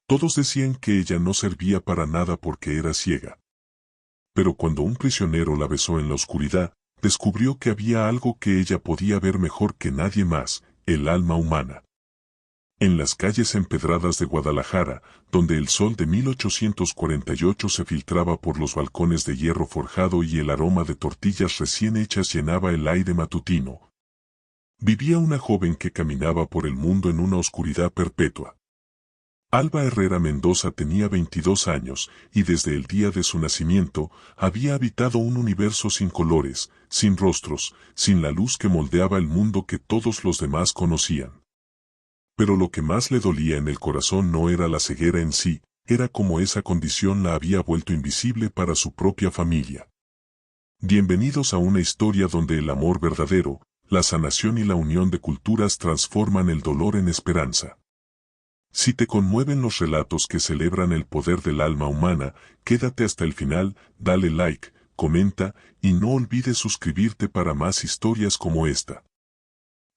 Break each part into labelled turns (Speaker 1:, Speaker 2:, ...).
Speaker 1: Todos decían que ella no servía para nada porque era ciega. Pero cuando un prisionero la besó en la oscuridad, descubrió que había algo que ella podía ver mejor que nadie más, el alma humana. En las calles empedradas de Guadalajara, donde el sol de 1848 se filtraba por los balcones de hierro forjado y el aroma de tortillas recién hechas llenaba el aire matutino, vivía una joven que caminaba por el mundo en una oscuridad perpetua. Alba Herrera Mendoza tenía 22 años, y desde el día de su nacimiento, había habitado un universo sin colores, sin rostros, sin la luz que moldeaba el mundo que todos los demás conocían. Pero lo que más le dolía en el corazón no era la ceguera en sí, era como esa condición la había vuelto invisible para su propia familia. Bienvenidos a una historia donde el amor verdadero, la sanación y la unión de culturas transforman el dolor en esperanza. Si te conmueven los relatos que celebran el poder del alma humana, quédate hasta el final, dale like, comenta, y no olvides suscribirte para más historias como esta.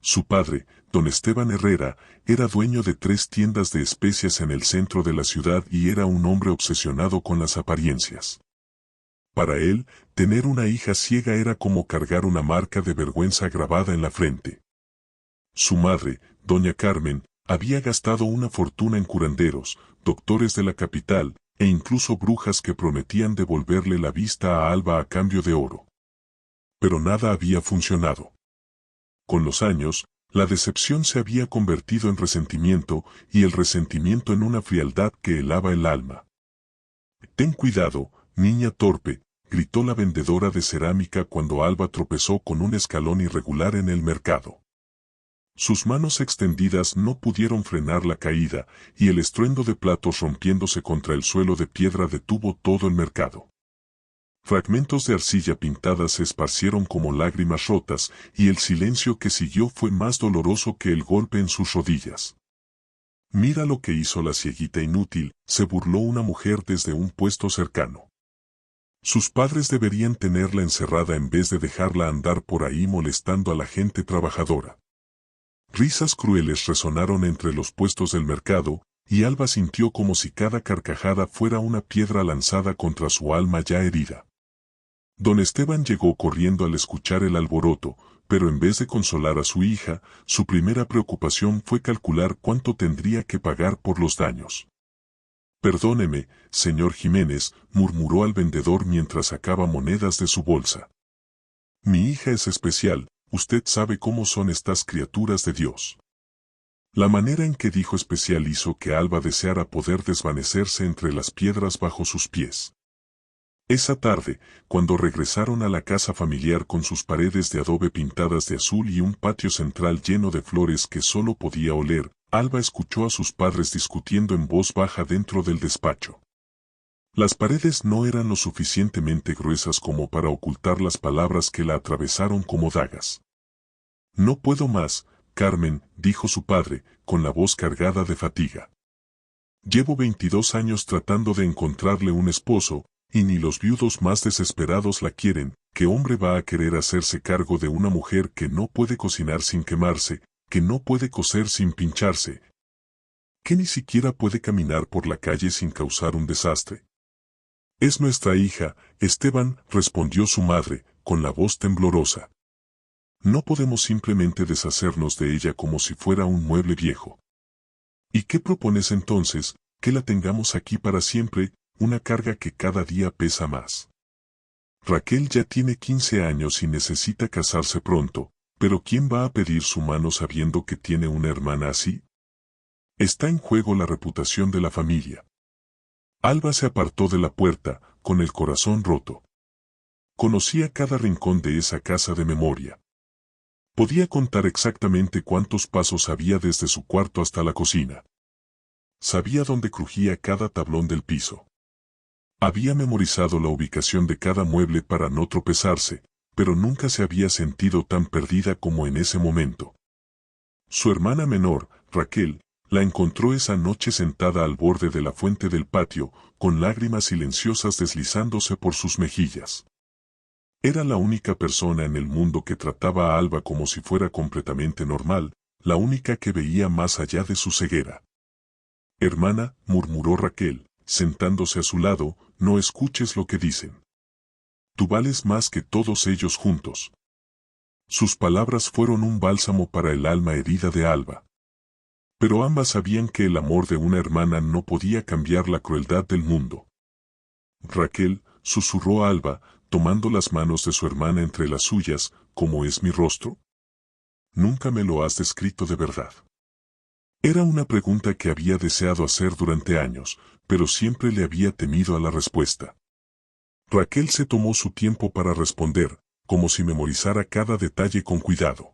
Speaker 1: Su padre, don Esteban Herrera, era dueño de 3 tiendas de especias en el centro de la ciudad y era un hombre obsesionado con las apariencias. Para él, tener una hija ciega era como cargar una marca de vergüenza grabada en la frente. Su madre, doña Carmen, había gastado una fortuna en curanderos, doctores de la capital, e incluso brujas que prometían devolverle la vista a Alba a cambio de oro. Pero nada había funcionado. Con los años, la decepción se había convertido en resentimiento, y el resentimiento en una frialdad que helaba el alma. «Ten cuidado, niña torpe», gritó la vendedora de cerámica cuando Alba tropezó con un escalón irregular en el mercado. Sus manos extendidas no pudieron frenar la caída, y el estruendo de platos rompiéndose contra el suelo de piedra detuvo todo el mercado. Fragmentos de arcilla pintada se esparcieron como lágrimas rotas, y el silencio que siguió fue más doloroso que el golpe en sus rodillas. «Mira lo que hizo la cieguita inútil», se burló una mujer desde un puesto cercano. Sus padres deberían tenerla encerrada en vez de dejarla andar por ahí molestando a la gente trabajadora. Risas crueles resonaron entre los puestos del mercado, y Alba sintió como si cada carcajada fuera una piedra lanzada contra su alma ya herida. Don Esteban llegó corriendo al escuchar el alboroto, pero en vez de consolar a su hija, su primera preocupación fue calcular cuánto tendría que pagar por los daños. «Perdóneme, señor Jiménez», murmuró al vendedor mientras sacaba monedas de su bolsa. «Mi hija es especial. Usted sabe cómo son estas criaturas de Dios». La manera en que dijo especial hizo que Alba deseara poder desvanecerse entre las piedras bajo sus pies. Esa tarde, cuando regresaron a la casa familiar con sus paredes de adobe pintadas de azul y un patio central lleno de flores que solo podía oler, Alba escuchó a sus padres discutiendo en voz baja dentro del despacho. Las paredes no eran lo suficientemente gruesas como para ocultar las palabras que la atravesaron como dagas. «No puedo más, Carmen», dijo su padre, con la voz cargada de fatiga. «Llevo 22 años tratando de encontrarle un esposo, y ni los viudos más desesperados la quieren. ¿Qué hombre va a querer hacerse cargo de una mujer que no puede cocinar sin quemarse, que no puede coser sin pincharse, que ni siquiera puede caminar por la calle sin causar un desastre?» «Es nuestra hija, Esteban», respondió su madre, con la voz temblorosa. «No podemos simplemente deshacernos de ella como si fuera un mueble viejo». «¿Y qué propones entonces? ¿Que la tengamos aquí para siempre, una carga que cada día pesa más?» «Raquel ya tiene 15 años y necesita casarse pronto, pero ¿quién va a pedir su mano sabiendo que tiene una hermana así? Está en juego la reputación de la familia». Alba se apartó de la puerta, con el corazón roto. Conocía cada rincón de esa casa de memoria. Podía contar exactamente cuántos pasos había desde su cuarto hasta la cocina. Sabía dónde crujía cada tablón del piso. Había memorizado la ubicación de cada mueble para no tropezarse, pero nunca se había sentido tan perdida como en ese momento. Su hermana menor, Raquel, la encontró esa noche sentada al borde de la fuente del patio, con lágrimas silenciosas deslizándose por sus mejillas. Era la única persona en el mundo que trataba a Alba como si fuera completamente normal, la única que veía más allá de su ceguera. Hermana, murmuró Raquel, sentándose a su lado, no escuches lo que dicen. Tú vales más que todos ellos juntos. Sus palabras fueron un bálsamo para el alma herida de Alba. Pero ambas sabían que el amor de una hermana no podía cambiar la crueldad del mundo. Raquel, susurró Alba, tomando las manos de su hermana entre las suyas, ¿cómo es mi rostro? Nunca me lo has descrito de verdad. Era una pregunta que había deseado hacer durante años, pero siempre le había temido a la respuesta. Raquel se tomó su tiempo para responder, como si memorizara cada detalle con cuidado.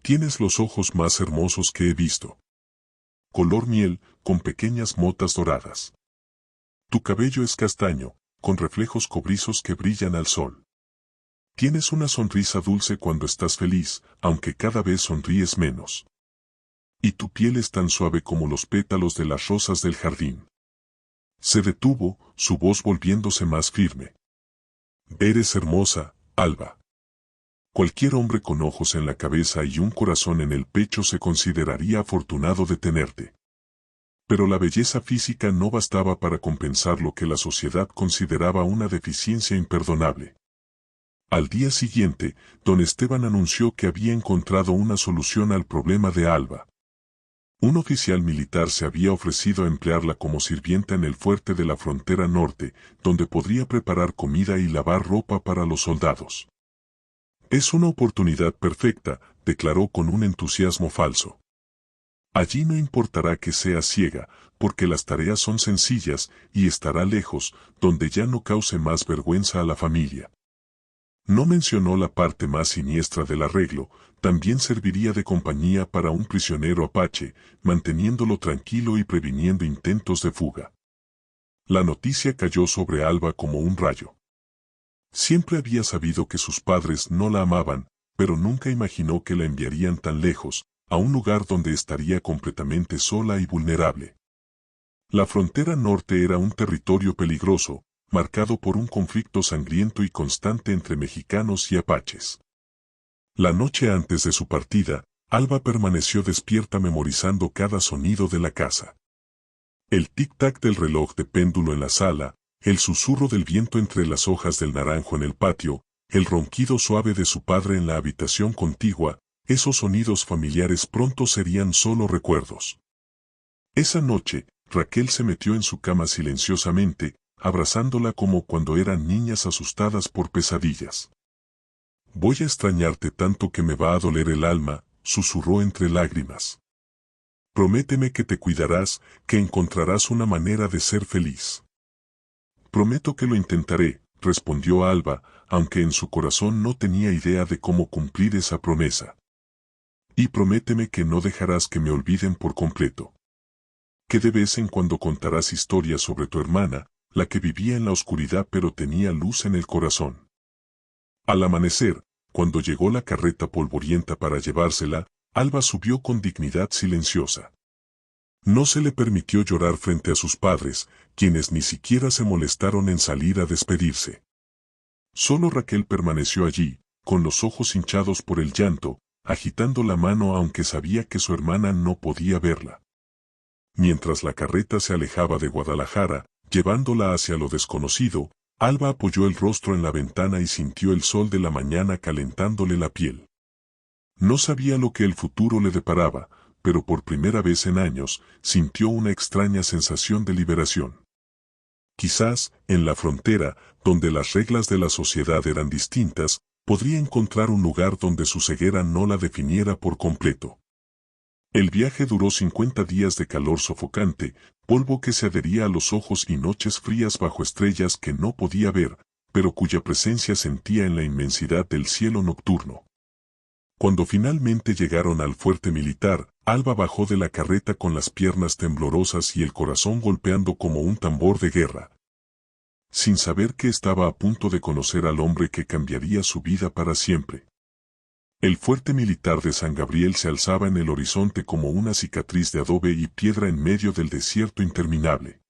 Speaker 1: Tienes los ojos más hermosos que he visto. Color miel, con pequeñas motas doradas. Tu cabello es castaño, con reflejos cobrizos que brillan al sol. Tienes una sonrisa dulce cuando estás feliz, aunque cada vez sonríes menos. Y tu piel es tan suave como los pétalos de las rosas del jardín. Se detuvo, su voz volviéndose más firme. Eres hermosa, Alba. Cualquier hombre con ojos en la cabeza y un corazón en el pecho se consideraría afortunado de tenerte. Pero la belleza física no bastaba para compensar lo que la sociedad consideraba una deficiencia imperdonable. Al día siguiente, don Esteban anunció que había encontrado una solución al problema de Alba. Un oficial militar se había ofrecido a emplearla como sirvienta en el fuerte de la frontera norte, donde podría preparar comida y lavar ropa para los soldados. Es una oportunidad perfecta, declaró con un entusiasmo falso. Allí no importará que sea ciega, porque las tareas son sencillas y estará lejos, donde ya no cause más vergüenza a la familia. No mencionó la parte más siniestra del arreglo, también serviría de compañía para un prisionero apache, manteniéndolo tranquilo y previniendo intentos de fuga. La noticia cayó sobre Alba como un rayo. Siempre había sabido que sus padres no la amaban, pero nunca imaginó que la enviarían tan lejos, a un lugar donde estaría completamente sola y vulnerable. La frontera norte era un territorio peligroso, marcado por un conflicto sangriento y constante entre mexicanos y apaches. La noche antes de su partida, Alba permaneció despierta memorizando cada sonido de la casa. El tic-tac del reloj de péndulo en la sala, el susurro del viento entre las hojas del naranjo en el patio, el ronquido suave de su padre en la habitación contigua, esos sonidos familiares pronto serían solo recuerdos. Esa noche, Raquel se metió en su cama silenciosamente, abrazándola como cuando eran niñas asustadas por pesadillas. Voy a extrañarte tanto que me va a doler el alma, susurró entre lágrimas. Prométeme que te cuidarás, que encontrarás una manera de ser feliz. Prometo que lo intentaré, respondió Alba, aunque en su corazón no tenía idea de cómo cumplir esa promesa. Y prométeme que no dejarás que me olviden por completo. Que de vez en cuando contarás historias sobre tu hermana, la que vivía en la oscuridad pero tenía luz en el corazón. Al amanecer, cuando llegó la carreta polvorienta para llevársela, Alba subió con dignidad silenciosa. No se le permitió llorar frente a sus padres, quienes ni siquiera se molestaron en salir a despedirse. Solo Raquel permaneció allí, con los ojos hinchados por el llanto, agitando la mano aunque sabía que su hermana no podía verla. Mientras la carreta se alejaba de Guadalajara, llevándola hacia lo desconocido, Alba apoyó el rostro en la ventana y sintió el sol de la mañana calentándole la piel. No sabía lo que el futuro le deparaba, pero por primera vez en años, sintió una extraña sensación de liberación. Quizás, en la frontera, donde las reglas de la sociedad eran distintas, podría encontrar un lugar donde su ceguera no la definiera por completo. El viaje duró 50 días de calor sofocante, polvo que se adhería a los ojos y noches frías bajo estrellas que no podía ver, pero cuya presencia sentía en la inmensidad del cielo nocturno. Cuando finalmente llegaron al fuerte militar, Alba bajó de la carreta con las piernas temblorosas y el corazón golpeando como un tambor de guerra. Sin saber que estaba a punto de conocer al hombre que cambiaría su vida para siempre. El fuerte militar de San Gabriel se alzaba en el horizonte como una cicatriz de adobe y piedra en medio del desierto interminable.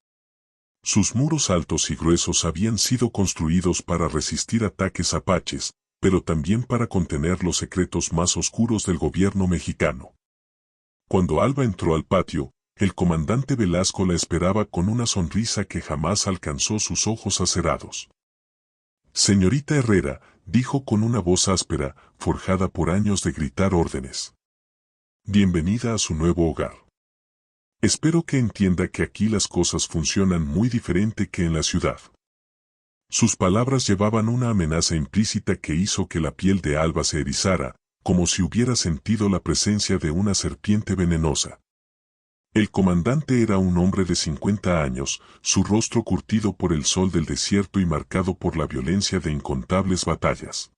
Speaker 1: Sus muros altos y gruesos habían sido construidos para resistir ataques apaches, pero también para contener los secretos más oscuros del gobierno mexicano. Cuando Alba entró al patio, El comandante Velasco la esperaba con una sonrisa que jamás alcanzó sus ojos acerados. Señorita Herrera, dijo con una voz áspera, forjada por años de gritar órdenes. Bienvenida a su nuevo hogar. Espero que entienda que aquí las cosas funcionan muy diferente que en la ciudad. Sus palabras llevaban una amenaza implícita que hizo que la piel de Alba se erizara, como si hubiera sentido la presencia de una serpiente venenosa. El comandante era un hombre de 50 años, su rostro curtido por el sol del desierto y marcado por la violencia de incontables batallas.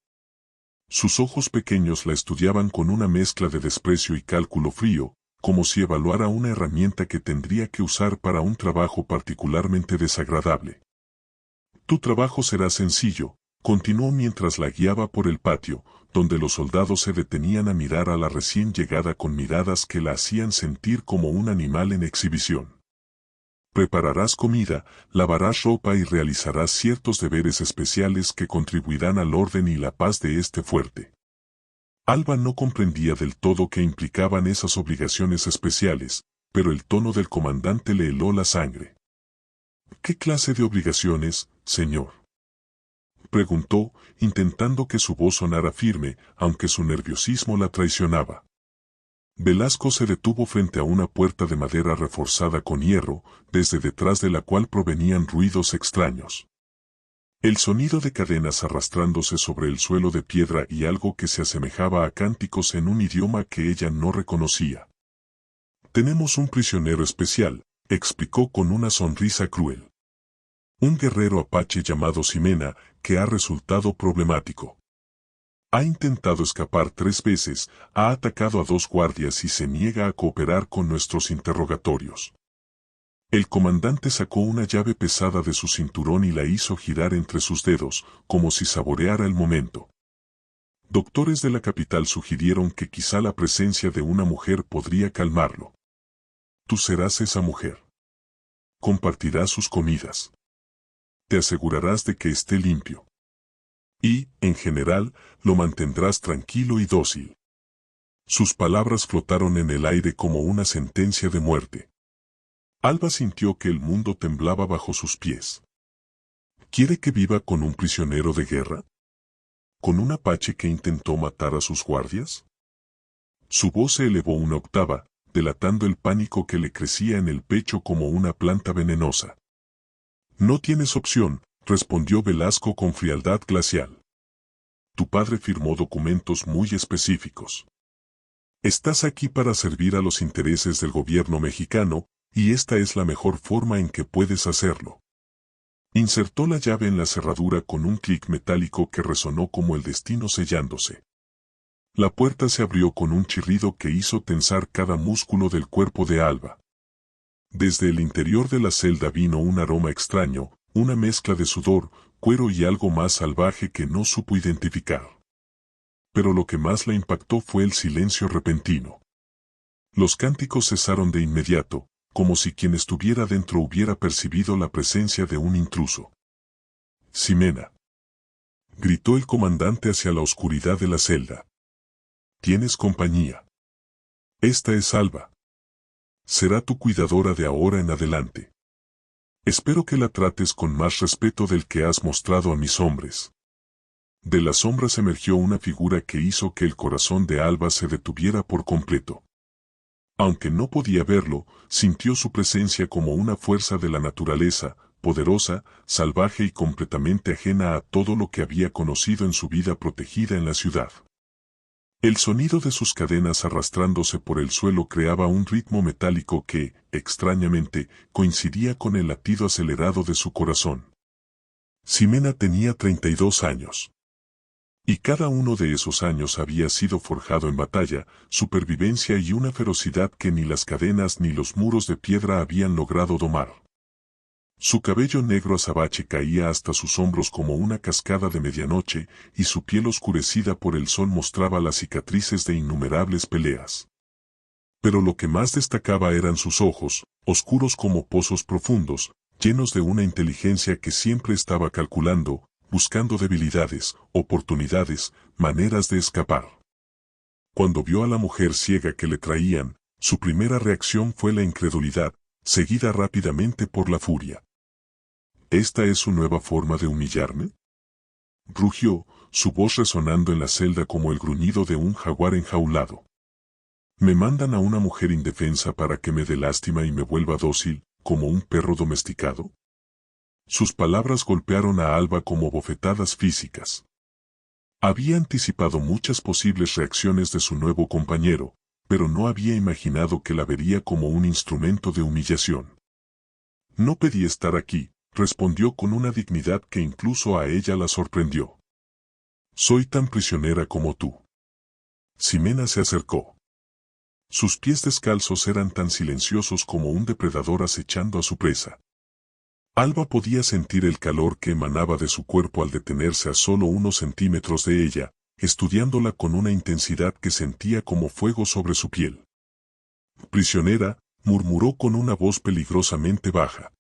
Speaker 1: Sus ojos pequeños la estudiaban con una mezcla de desprecio y cálculo frío, como si evaluara una herramienta que tendría que usar para un trabajo particularmente desagradable. Tu trabajo será sencillo, continuó mientras la guiaba por el patio, donde los soldados se detenían a mirar a la recién llegada con miradas que la hacían sentir como un animal en exhibición. Prepararás comida, lavarás ropa y realizarás ciertos deberes especiales que contribuirán al orden y la paz de este fuerte. Alba no comprendía del todo qué implicaban esas obligaciones especiales, pero el tono del comandante le heló la sangre. ¿Qué clase de obligaciones, señor?, preguntó, intentando que su voz sonara firme, aunque su nerviosismo la traicionaba. Velasco se detuvo frente a una puerta de madera reforzada con hierro, desde detrás de la cual provenían ruidos extraños. El sonido de cadenas arrastrándose sobre el suelo de piedra y algo que se asemejaba a cánticos en un idioma que ella no reconocía. Tenemos un prisionero especial, explicó con una sonrisa cruel. Un guerrero apache llamado Ximena, que ha resultado problemático. Ha intentado escapar 3 veces, ha atacado a 2 guardias y se niega a cooperar con nuestros interrogatorios. El comandante sacó una llave pesada de su cinturón y la hizo girar entre sus dedos, como si saboreara el momento. Doctores de la capital sugirieron que quizá la presencia de una mujer podría calmarlo. Tú serás esa mujer. Compartirás sus comidas. Te asegurarás de que esté limpio. Y, en general, lo mantendrás tranquilo y dócil. Sus palabras flotaron en el aire como una sentencia de muerte. Alba sintió que el mundo temblaba bajo sus pies. ¿Quiere que viva con un prisionero de guerra? ¿Con un apache que intentó matar a sus guardias? Su voz se elevó una octava, delatando el pánico que le crecía en el pecho como una planta venenosa. No tienes opción, respondió Velasco con frialdad glacial. Tu padre firmó documentos muy específicos. Estás aquí para servir a los intereses del gobierno mexicano, y esta es la mejor forma en que puedes hacerlo. Insertó la llave en la cerradura con un clic metálico que resonó como el destino sellándose. La puerta se abrió con un chirrido que hizo tensar cada músculo del cuerpo de Alba. Desde el interior de la celda vino un aroma extraño, una mezcla de sudor, cuero y algo más salvaje que no supo identificar. Pero lo que más la impactó fue el silencio repentino. Los cánticos cesaron de inmediato, como si quien estuviera dentro hubiera percibido la presencia de un intruso. Ximena, gritó el comandante hacia la oscuridad de la celda. Tienes compañía. Esta es Alba. Será tu cuidadora de ahora en adelante. Espero que la trates con más respeto del que has mostrado a mis hombres. De las sombras emergió una figura que hizo que el corazón de Alba se detuviera por completo. Aunque no podía verlo, sintió su presencia como una fuerza de la naturaleza, poderosa, salvaje y completamente ajena a todo lo que había conocido en su vida protegida en la ciudad. El sonido de sus cadenas arrastrándose por el suelo creaba un ritmo metálico que, extrañamente, coincidía con el latido acelerado de su corazón. Ximena tenía 32 años. Y cada uno de esos años había sido forjado en batalla, supervivencia y una ferocidad que ni las cadenas ni los muros de piedra habían logrado domar. Su cabello negro azabache caía hasta sus hombros como una cascada de medianoche, y su piel oscurecida por el sol mostraba las cicatrices de innumerables peleas. Pero lo que más destacaba eran sus ojos, oscuros como pozos profundos, llenos de una inteligencia que siempre estaba calculando, buscando debilidades, oportunidades, maneras de escapar. Cuando vio a la mujer ciega que le traían, Su primera reacción fue la incredulidad, seguida rápidamente por la furia. ¿Esta es su nueva forma de humillarme?, rugió, su voz resonando en la celda como el gruñido de un jaguar enjaulado. ¿Me mandan a una mujer indefensa para que me dé lástima y me vuelva dócil, como un perro domesticado? Sus palabras golpearon a Alba como bofetadas físicas. Había anticipado muchas posibles reacciones de su nuevo compañero, pero no había imaginado que la vería como un instrumento de humillación. No pedí estar aquí, respondió con una dignidad que incluso a ella la sorprendió. Soy tan prisionera como tú. Ximena se acercó. Sus pies descalzos eran tan silenciosos como un depredador acechando a su presa. Alba podía sentir el calor que emanaba de su cuerpo al detenerse a solo unos centímetros de ella, estudiándola con una intensidad que sentía como fuego sobre su piel. Prisionera, murmuró con una voz peligrosamente baja.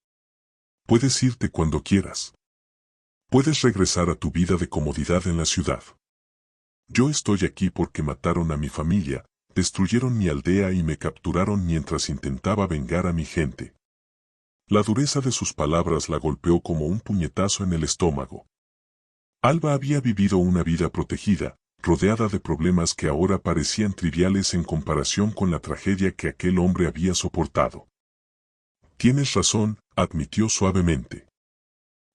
Speaker 1: Puedes irte cuando quieras. Puedes regresar a tu vida de comodidad en la ciudad. Yo estoy aquí porque mataron a mi familia, destruyeron mi aldea y me capturaron mientras intentaba vengar a mi gente. La dureza de sus palabras la golpeó como un puñetazo en el estómago. Alba había vivido una vida protegida, rodeada de problemas que ahora parecían triviales en comparación con la tragedia que aquel hombre había soportado. Tienes razón, admitió suavemente.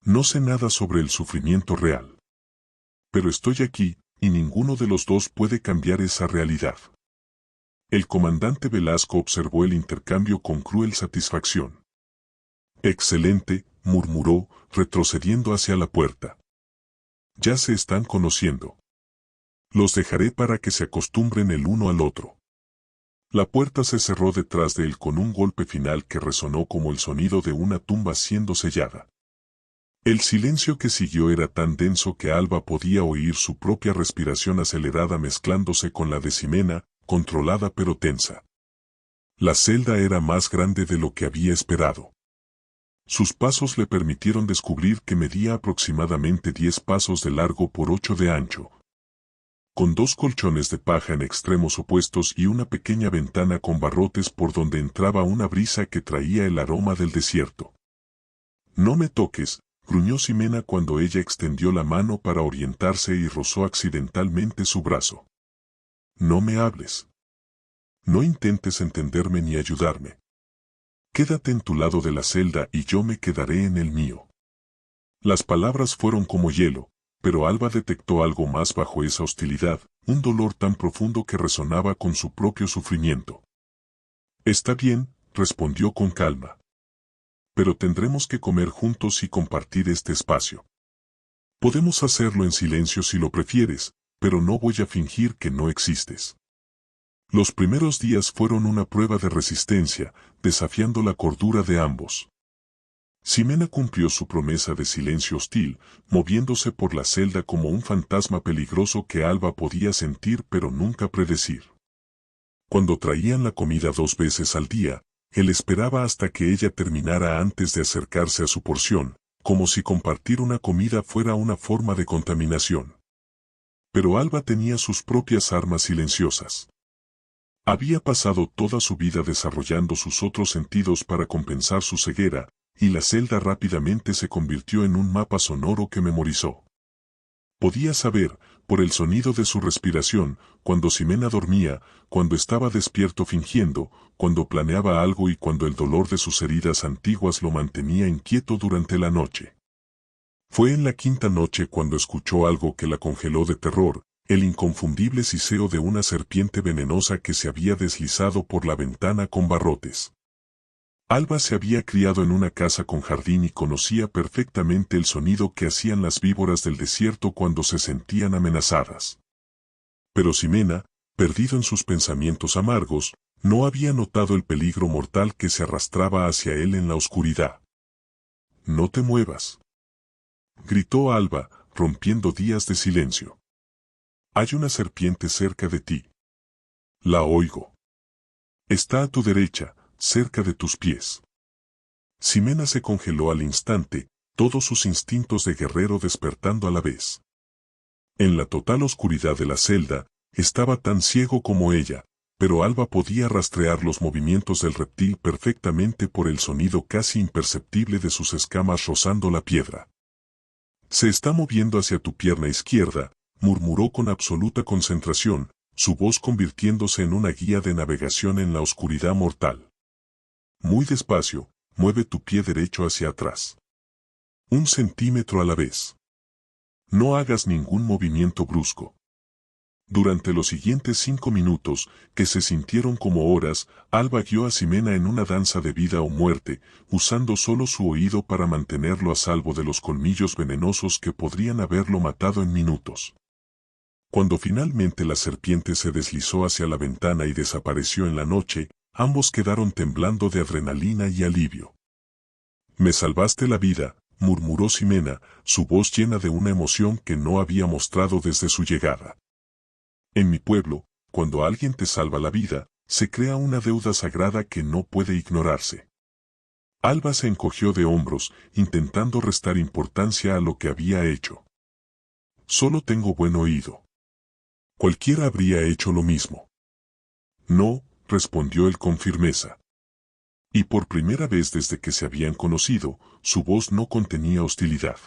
Speaker 1: No sé nada sobre el sufrimiento real. Pero estoy aquí, y ninguno de los dos puede cambiar esa realidad. El comandante Velasco observó el intercambio con cruel satisfacción. Excelente, murmuró, retrocediendo hacia la puerta. Ya se están conociendo. Los dejaré para que se acostumbren el uno al otro. La puerta se cerró detrás de él con un golpe final que resonó como el sonido de una tumba siendo sellada. El silencio que siguió era tan denso que Alba podía oír su propia respiración acelerada mezclándose con la de Ximena, controlada pero tensa. La celda era más grande de lo que había esperado. Sus pasos le permitieron descubrir que medía aproximadamente 10 pasos de largo por 8 de ancho. Con 2 colchones de paja en extremos opuestos y una pequeña ventana con barrotes por donde entraba una brisa que traía el aroma del desierto. No me toques, gruñó Ximena cuando ella extendió la mano para orientarse y rozó accidentalmente su brazo. No me hables. No intentes entenderme ni ayudarme. Quédate en tu lado de la celda y yo me quedaré en el mío. Las palabras fueron como hielo, pero Alba detectó algo más bajo esa hostilidad, un dolor tan profundo que resonaba con su propio sufrimiento. Está bien, respondió con calma. Pero tendremos que comer juntos y compartir este espacio. Podemos hacerlo en silencio si lo prefieres, pero no voy a fingir que no existes. Los primeros días fueron una prueba de resistencia, desafiando la cordura de ambos. Ximena cumplió su promesa de silencio hostil, moviéndose por la celda como un fantasma peligroso que Alba podía sentir pero nunca predecir. Cuando traían la comida 2 veces al día, él esperaba hasta que ella terminara antes de acercarse a su porción, como si compartir una comida fuera una forma de contaminación. Pero Alba tenía sus propias armas silenciosas. Había pasado toda su vida desarrollando sus otros sentidos para compensar su ceguera, y la celda rápidamente se convirtió en un mapa sonoro que memorizó. Podía saber, por el sonido de su respiración, cuando Ximena dormía, cuando estaba despierto fingiendo, cuando planeaba algo y cuando el dolor de sus heridas antiguas lo mantenía inquieto durante la noche. Fue en la 5ª noche cuando escuchó algo que la congeló de terror, el inconfundible siseo de una serpiente venenosa que se había deslizado por la ventana con barrotes. Alba se había criado en una casa con jardín y conocía perfectamente el sonido que hacían las víboras del desierto cuando se sentían amenazadas. Pero Ximena, perdido en sus pensamientos amargos, no había notado el peligro mortal que se arrastraba hacia él en la oscuridad. «No te muevas», gritó Alba, rompiendo días de silencio. «Hay una serpiente cerca de ti. La oigo. Está a tu derecha, cerca de tus pies». Ximena se congeló al instante, todos sus instintos de guerrero despertando a la vez. En la total oscuridad de la celda, estaba tan ciego como ella, pero Alba podía rastrear los movimientos del reptil perfectamente por el sonido casi imperceptible de sus escamas rozando la piedra. Se está moviendo hacia tu pierna izquierda, murmuró con absoluta concentración, su voz convirtiéndose en una guía de navegación en la oscuridad mortal. Muy despacio, mueve tu pie derecho hacia atrás. 1 centímetro a la vez. No hagas ningún movimiento brusco. Durante los siguientes 5 minutos, que se sintieron como horas, Alba guió a Ximena en una danza de vida o muerte, usando solo su oído para mantenerlo a salvo de los colmillos venenosos que podrían haberlo matado en minutos. Cuando finalmente la serpiente se deslizó hacia la ventana y desapareció en la noche, ambos quedaron temblando de adrenalina y alivio. «Me salvaste la vida», murmuró Ximena, su voz llena de una emoción que no había mostrado desde su llegada. En mi pueblo, cuando alguien te salva la vida, se crea una deuda sagrada que no puede ignorarse. Alba se encogió de hombros, intentando restar importancia a lo que había hecho. Solo tengo buen oído. Cualquiera habría hecho lo mismo. No, respondió él con firmeza. Y por primera vez desde que se habían conocido, su voz no contenía hostilidad.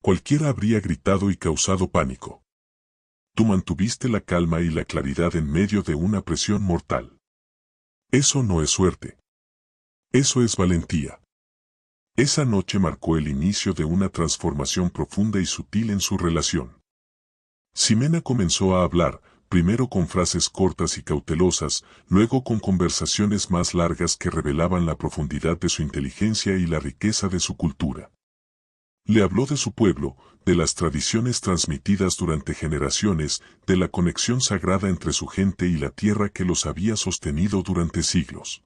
Speaker 1: Cualquiera habría gritado y causado pánico. Tú mantuviste la calma y la claridad en medio de una presión mortal. Eso no es suerte. Eso es valentía. Esa noche marcó el inicio de una transformación profunda y sutil en su relación. Ximena comenzó a hablar, primero con frases cortas y cautelosas, luego con conversaciones más largas que revelaban la profundidad de su inteligencia y la riqueza de su cultura. Le habló de su pueblo, de las tradiciones transmitidas durante generaciones, de la conexión sagrada entre su gente y la tierra que los había sostenido durante siglos.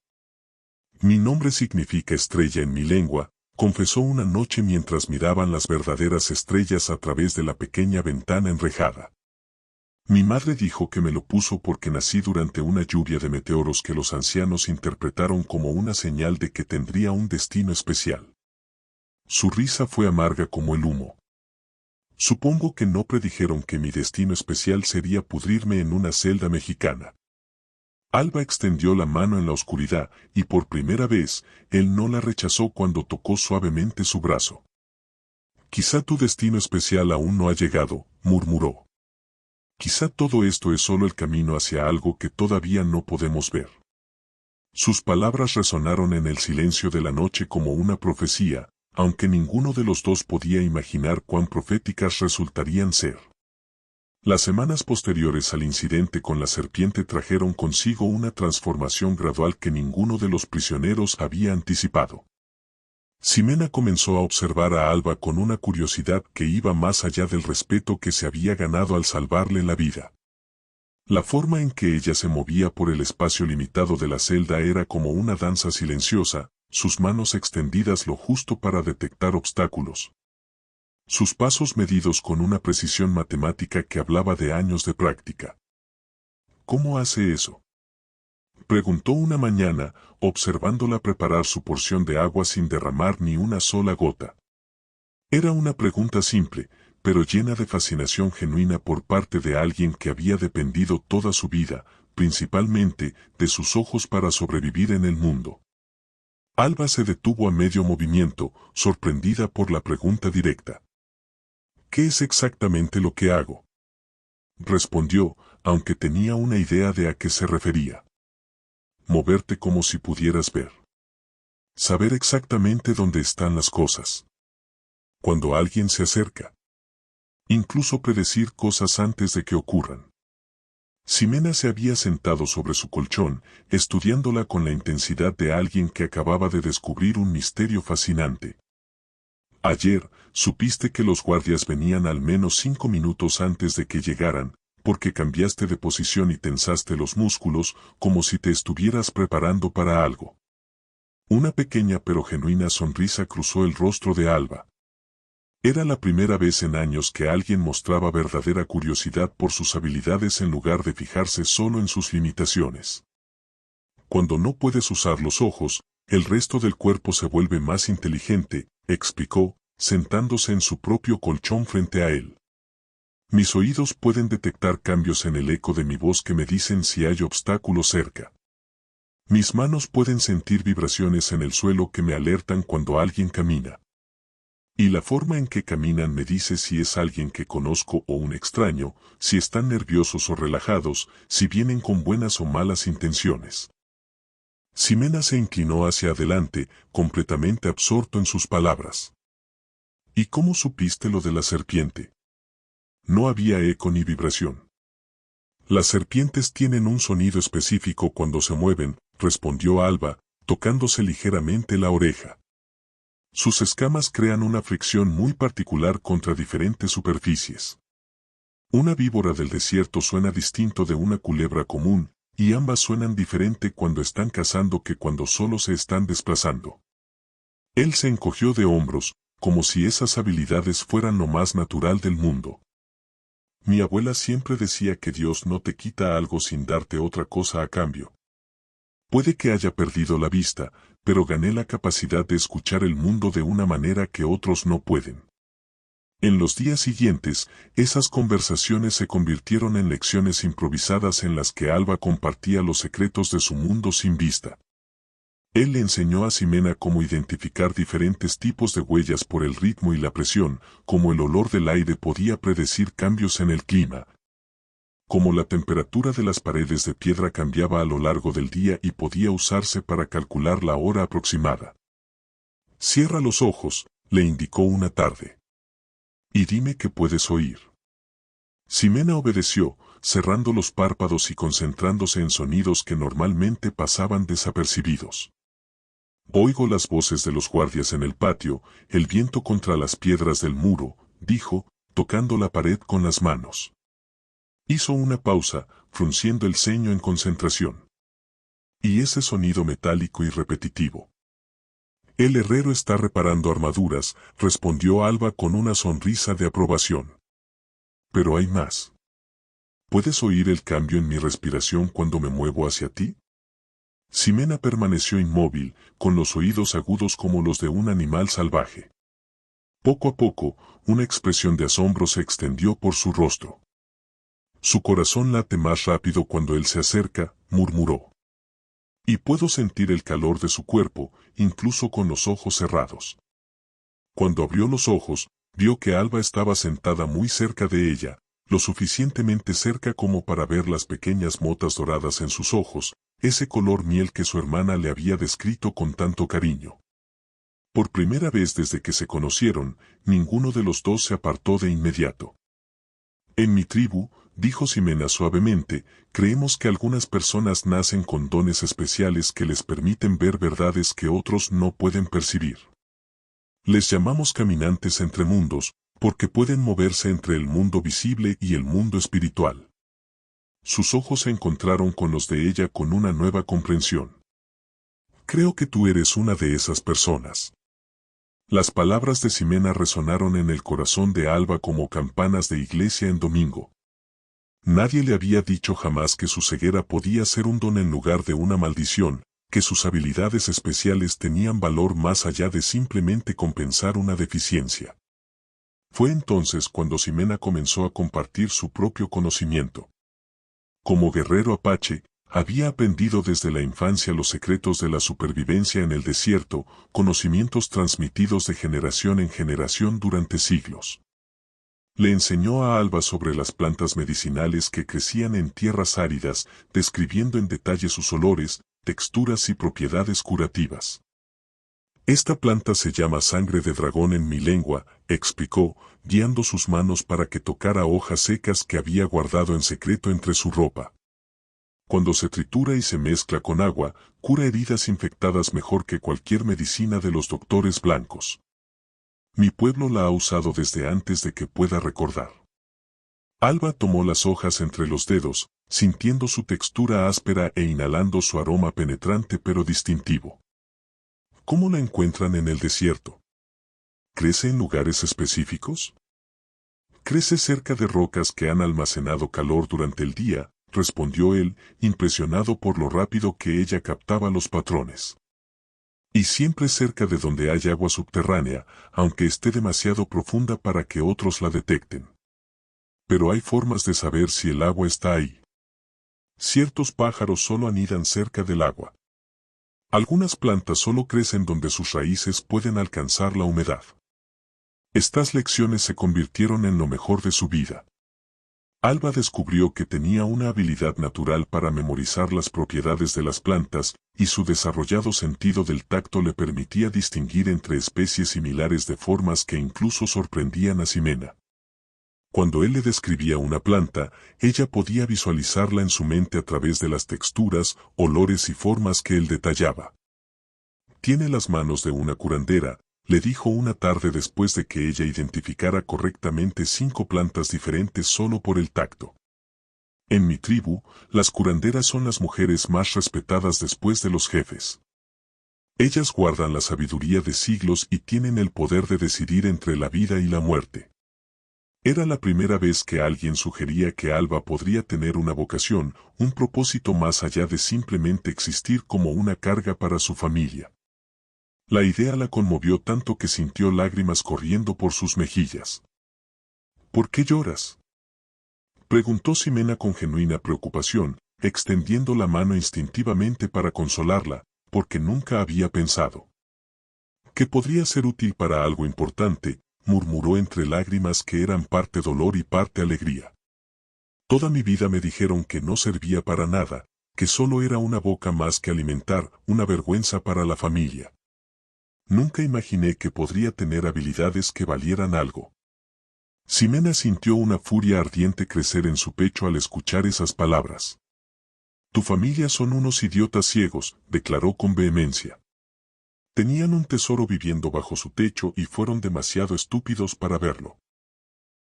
Speaker 1: Mi nombre significa estrella en mi lengua, confesó una noche mientras miraban las verdaderas estrellas a través de la pequeña ventana enrejada. Mi madre dijo que me lo puso porque nací durante una lluvia de meteoros que los ancianos interpretaron como una señal de que tendría un destino especial. Su risa fue amarga como el humo. Supongo que no predijeron que mi destino especial sería pudrirme en una celda mexicana. Alba extendió la mano en la oscuridad, y por primera vez, él no la rechazó cuando tocó suavemente su brazo. Quizá tu destino especial aún no ha llegado, murmuró. Quizá todo esto es solo el camino hacia algo que todavía no podemos ver. Sus palabras resonaron en el silencio de la noche como una profecía, aunque ninguno de los dos podía imaginar cuán proféticas resultarían ser. Las semanas posteriores al incidente con la serpiente trajeron consigo una transformación gradual que ninguno de los prisioneros había anticipado. Ximena comenzó a observar a Alba con una curiosidad que iba más allá del respeto que se había ganado al salvarle la vida. La forma en que ella se movía por el espacio limitado de la celda era como una danza silenciosa, sus manos extendidas lo justo para detectar obstáculos. Sus pasos medidos con una precisión matemática que hablaba de años de práctica. ¿Cómo hace eso?, preguntó una mañana, observándola preparar su porción de agua sin derramar ni una sola gota. Era una pregunta simple, pero llena de fascinación genuina por parte de alguien que había dependido toda su vida, principalmente, de sus ojos para sobrevivir en el mundo. Alba se detuvo a medio movimiento, sorprendida por la pregunta directa. ¿Qué es exactamente lo que hago?, respondió, aunque tenía una idea de a qué se refería. Moverte como si pudieras ver. Saber exactamente dónde están las cosas. Cuando alguien se acerca. Incluso predecir cosas antes de que ocurran. Ximena se había sentado sobre su colchón, estudiándola con la intensidad de alguien que acababa de descubrir un misterio fascinante. Ayer, supiste que los guardias venían al menos 5 minutos antes de que llegaran, porque cambiaste de posición y tensaste los músculos, como si te estuvieras preparando para algo. Una pequeña pero genuina sonrisa cruzó el rostro de Alba. Era la primera vez en años que alguien mostraba verdadera curiosidad por sus habilidades en lugar de fijarse solo en sus limitaciones. Cuando no puedes usar los ojos, el resto del cuerpo se vuelve más inteligente, explicó, sentándose en su propio colchón frente a él. Mis oídos pueden detectar cambios en el eco de mi voz que me dicen si hay obstáculos cerca. Mis manos pueden sentir vibraciones en el suelo que me alertan cuando alguien camina. Y la forma en que caminan me dice si es alguien que conozco o un extraño, si están nerviosos o relajados, si vienen con buenas o malas intenciones. Ximena se inclinó hacia adelante, completamente absorto en sus palabras. ¿Y cómo supiste lo de la serpiente? No había eco ni vibración. Las serpientes tienen un sonido específico cuando se mueven, respondió Alba, tocándose ligeramente la oreja. Sus escamas crean una fricción muy particular contra diferentes superficies. Una víbora del desierto suena distinto de una culebra común, y ambas suenan diferente cuando están cazando que cuando solo se están desplazando. Él se encogió de hombros, como si esas habilidades fueran lo más natural del mundo. Mi abuela siempre decía que Dios no te quita algo sin darte otra cosa a cambio. Puede que haya perdido la vista, pero gané la capacidad de escuchar el mundo de una manera que otros no pueden. En los días siguientes, esas conversaciones se convirtieron en lecciones improvisadas en las que Alba compartía los secretos de su mundo sin vista. Él le enseñó a Ximena cómo identificar diferentes tipos de huellas por el ritmo y la presión, cómo el olor del aire podía predecir cambios en el clima, cómo la temperatura de las paredes de piedra cambiaba a lo largo del día y podía usarse para calcular la hora aproximada. Cierra los ojos, le indicó una tarde. Y dime qué puedes oír. Ximena obedeció, cerrando los párpados y concentrándose en sonidos que normalmente pasaban desapercibidos. Oigo las voces de los guardias en el patio, el viento contra las piedras del muro, dijo, tocando la pared con las manos. Hizo una pausa, frunciendo el ceño en concentración. Y ese sonido metálico y repetitivo. El herrero está reparando armaduras, respondió Alba con una sonrisa de aprobación. Pero hay más. ¿Puedes oír el cambio en mi respiración cuando me muevo hacia ti? Ximena permaneció inmóvil, con los oídos agudos como los de un animal salvaje. Poco a poco, una expresión de asombro se extendió por su rostro. Su corazón late más rápido cuando él se acerca, murmuró. Y puedo sentir el calor de su cuerpo, incluso con los ojos cerrados. Cuando abrió los ojos, vio que Alba estaba sentada muy cerca de ella, lo suficientemente cerca como para ver las pequeñas motas doradas en sus ojos, ese color miel que su hermana le había descrito con tanto cariño. Por primera vez desde que se conocieron, ninguno de los dos se apartó de inmediato. En mi tribu, dijo Ximena suavemente, creemos que algunas personas nacen con dones especiales que les permiten ver verdades que otros no pueden percibir. Les llamamos caminantes entre mundos, porque pueden moverse entre el mundo visible y el mundo espiritual. Sus ojos se encontraron con los de ella con una nueva comprensión. Creo que tú eres una de esas personas. Las palabras de Ximena resonaron en el corazón de Alba como campanas de iglesia en domingo. Nadie le había dicho jamás que su ceguera podía ser un don en lugar de una maldición, que sus habilidades especiales tenían valor más allá de simplemente compensar una deficiencia. Fue entonces cuando Ximena comenzó a compartir su propio conocimiento. Como guerrero apache, había aprendido desde la infancia los secretos de la supervivencia en el desierto, conocimientos transmitidos de generación en generación durante siglos. Le enseñó a Alba sobre las plantas medicinales que crecían en tierras áridas, describiendo en detalle sus olores, texturas y propiedades curativas. Esta planta se llama sangre de dragón en mi lengua, explicó, guiando sus manos para que tocara hojas secas que había guardado en secreto entre su ropa. Cuando se tritura y se mezcla con agua, cura heridas infectadas mejor que cualquier medicina de los doctores blancos. Mi pueblo la ha usado desde antes de que pueda recordar. Alba tomó las hojas entre los dedos, sintiendo su textura áspera e inhalando su aroma penetrante pero distintivo. ¿Cómo la encuentran en el desierto? ¿Crece en lugares específicos? Crece cerca de rocas que han almacenado calor durante el día, respondió él, impresionado por lo rápido que ella captaba los patrones. Y siempre cerca de donde hay agua subterránea, aunque esté demasiado profunda para que otros la detecten. Pero hay formas de saber si el agua está ahí. Ciertos pájaros solo anidan cerca del agua. Algunas plantas solo crecen donde sus raíces pueden alcanzar la humedad. Estas lecciones se convirtieron en lo mejor de su vida. Alba descubrió que tenía una habilidad natural para memorizar las propiedades de las plantas, y su desarrollado sentido del tacto le permitía distinguir entre especies similares de formas que incluso sorprendían a Ximena. Cuando él le describía una planta, ella podía visualizarla en su mente a través de las texturas, olores y formas que él detallaba. «Tiene las manos de una curandera», le dijo una tarde después de que ella identificara correctamente 5 plantas diferentes solo por el tacto. «En mi tribu, las curanderas son las mujeres más respetadas después de los jefes. Ellas guardan la sabiduría de siglos y tienen el poder de decidir entre la vida y la muerte». Era la primera vez que alguien sugería que Alba podría tener una vocación, un propósito más allá de simplemente existir como una carga para su familia. La idea la conmovió tanto que sintió lágrimas corriendo por sus mejillas. «¿Por qué lloras?», preguntó Ximena con genuina preocupación, extendiendo la mano instintivamente para consolarla, porque nunca había pensado que podría ser útil para algo importante, murmuró entre lágrimas que eran parte dolor y parte alegría. «Toda mi vida me dijeron que no servía para nada, que solo era una boca más que alimentar, una vergüenza para la familia. Nunca imaginé que podría tener habilidades que valieran algo». Ximena sintió una furia ardiente crecer en su pecho al escuchar esas palabras. «Tu familia son unos idiotas ciegos», declaró con vehemencia. Tenían un tesoro viviendo bajo su techo y fueron demasiado estúpidos para verlo.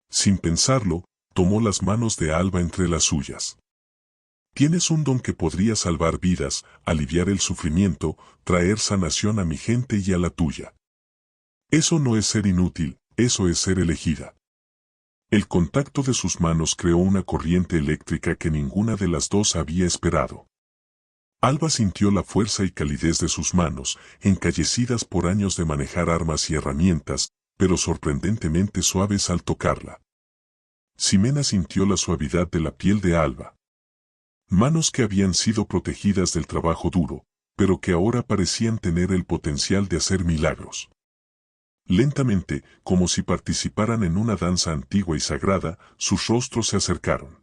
Speaker 1: Sin pensarlo, tomó las manos de Alba entre las suyas. «Tienes un don que podría salvar vidas, aliviar el sufrimiento, traer sanación a mi gente y a la tuya. Eso no es ser inútil, eso es ser elegida». El contacto de sus manos creó una corriente eléctrica que ninguna de las dos había esperado. Alba sintió la fuerza y calidez de sus manos, encallecidas por años de manejar armas y herramientas, pero sorprendentemente suaves al tocarla. Ximena sintió la suavidad de la piel de Alba. Manos que habían sido protegidas del trabajo duro, pero que ahora parecían tener el potencial de hacer milagros. Lentamente, como si participaran en una danza antigua y sagrada, sus rostros se acercaron.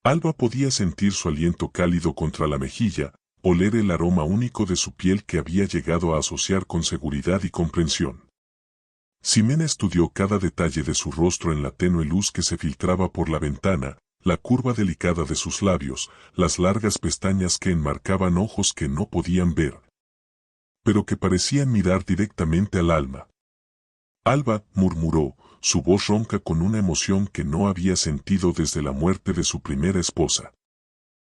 Speaker 1: Alba podía sentir su aliento cálido contra la mejilla, oler el aroma único de su piel que había llegado a asociar con seguridad y comprensión. Ximena estudió cada detalle de su rostro en la tenue luz que se filtraba por la ventana, la curva delicada de sus labios, las largas pestañas que enmarcaban ojos que no podían ver, pero que parecían mirar directamente al alma. «Alba», murmuró, su voz ronca con una emoción que no había sentido desde la muerte de su primera esposa.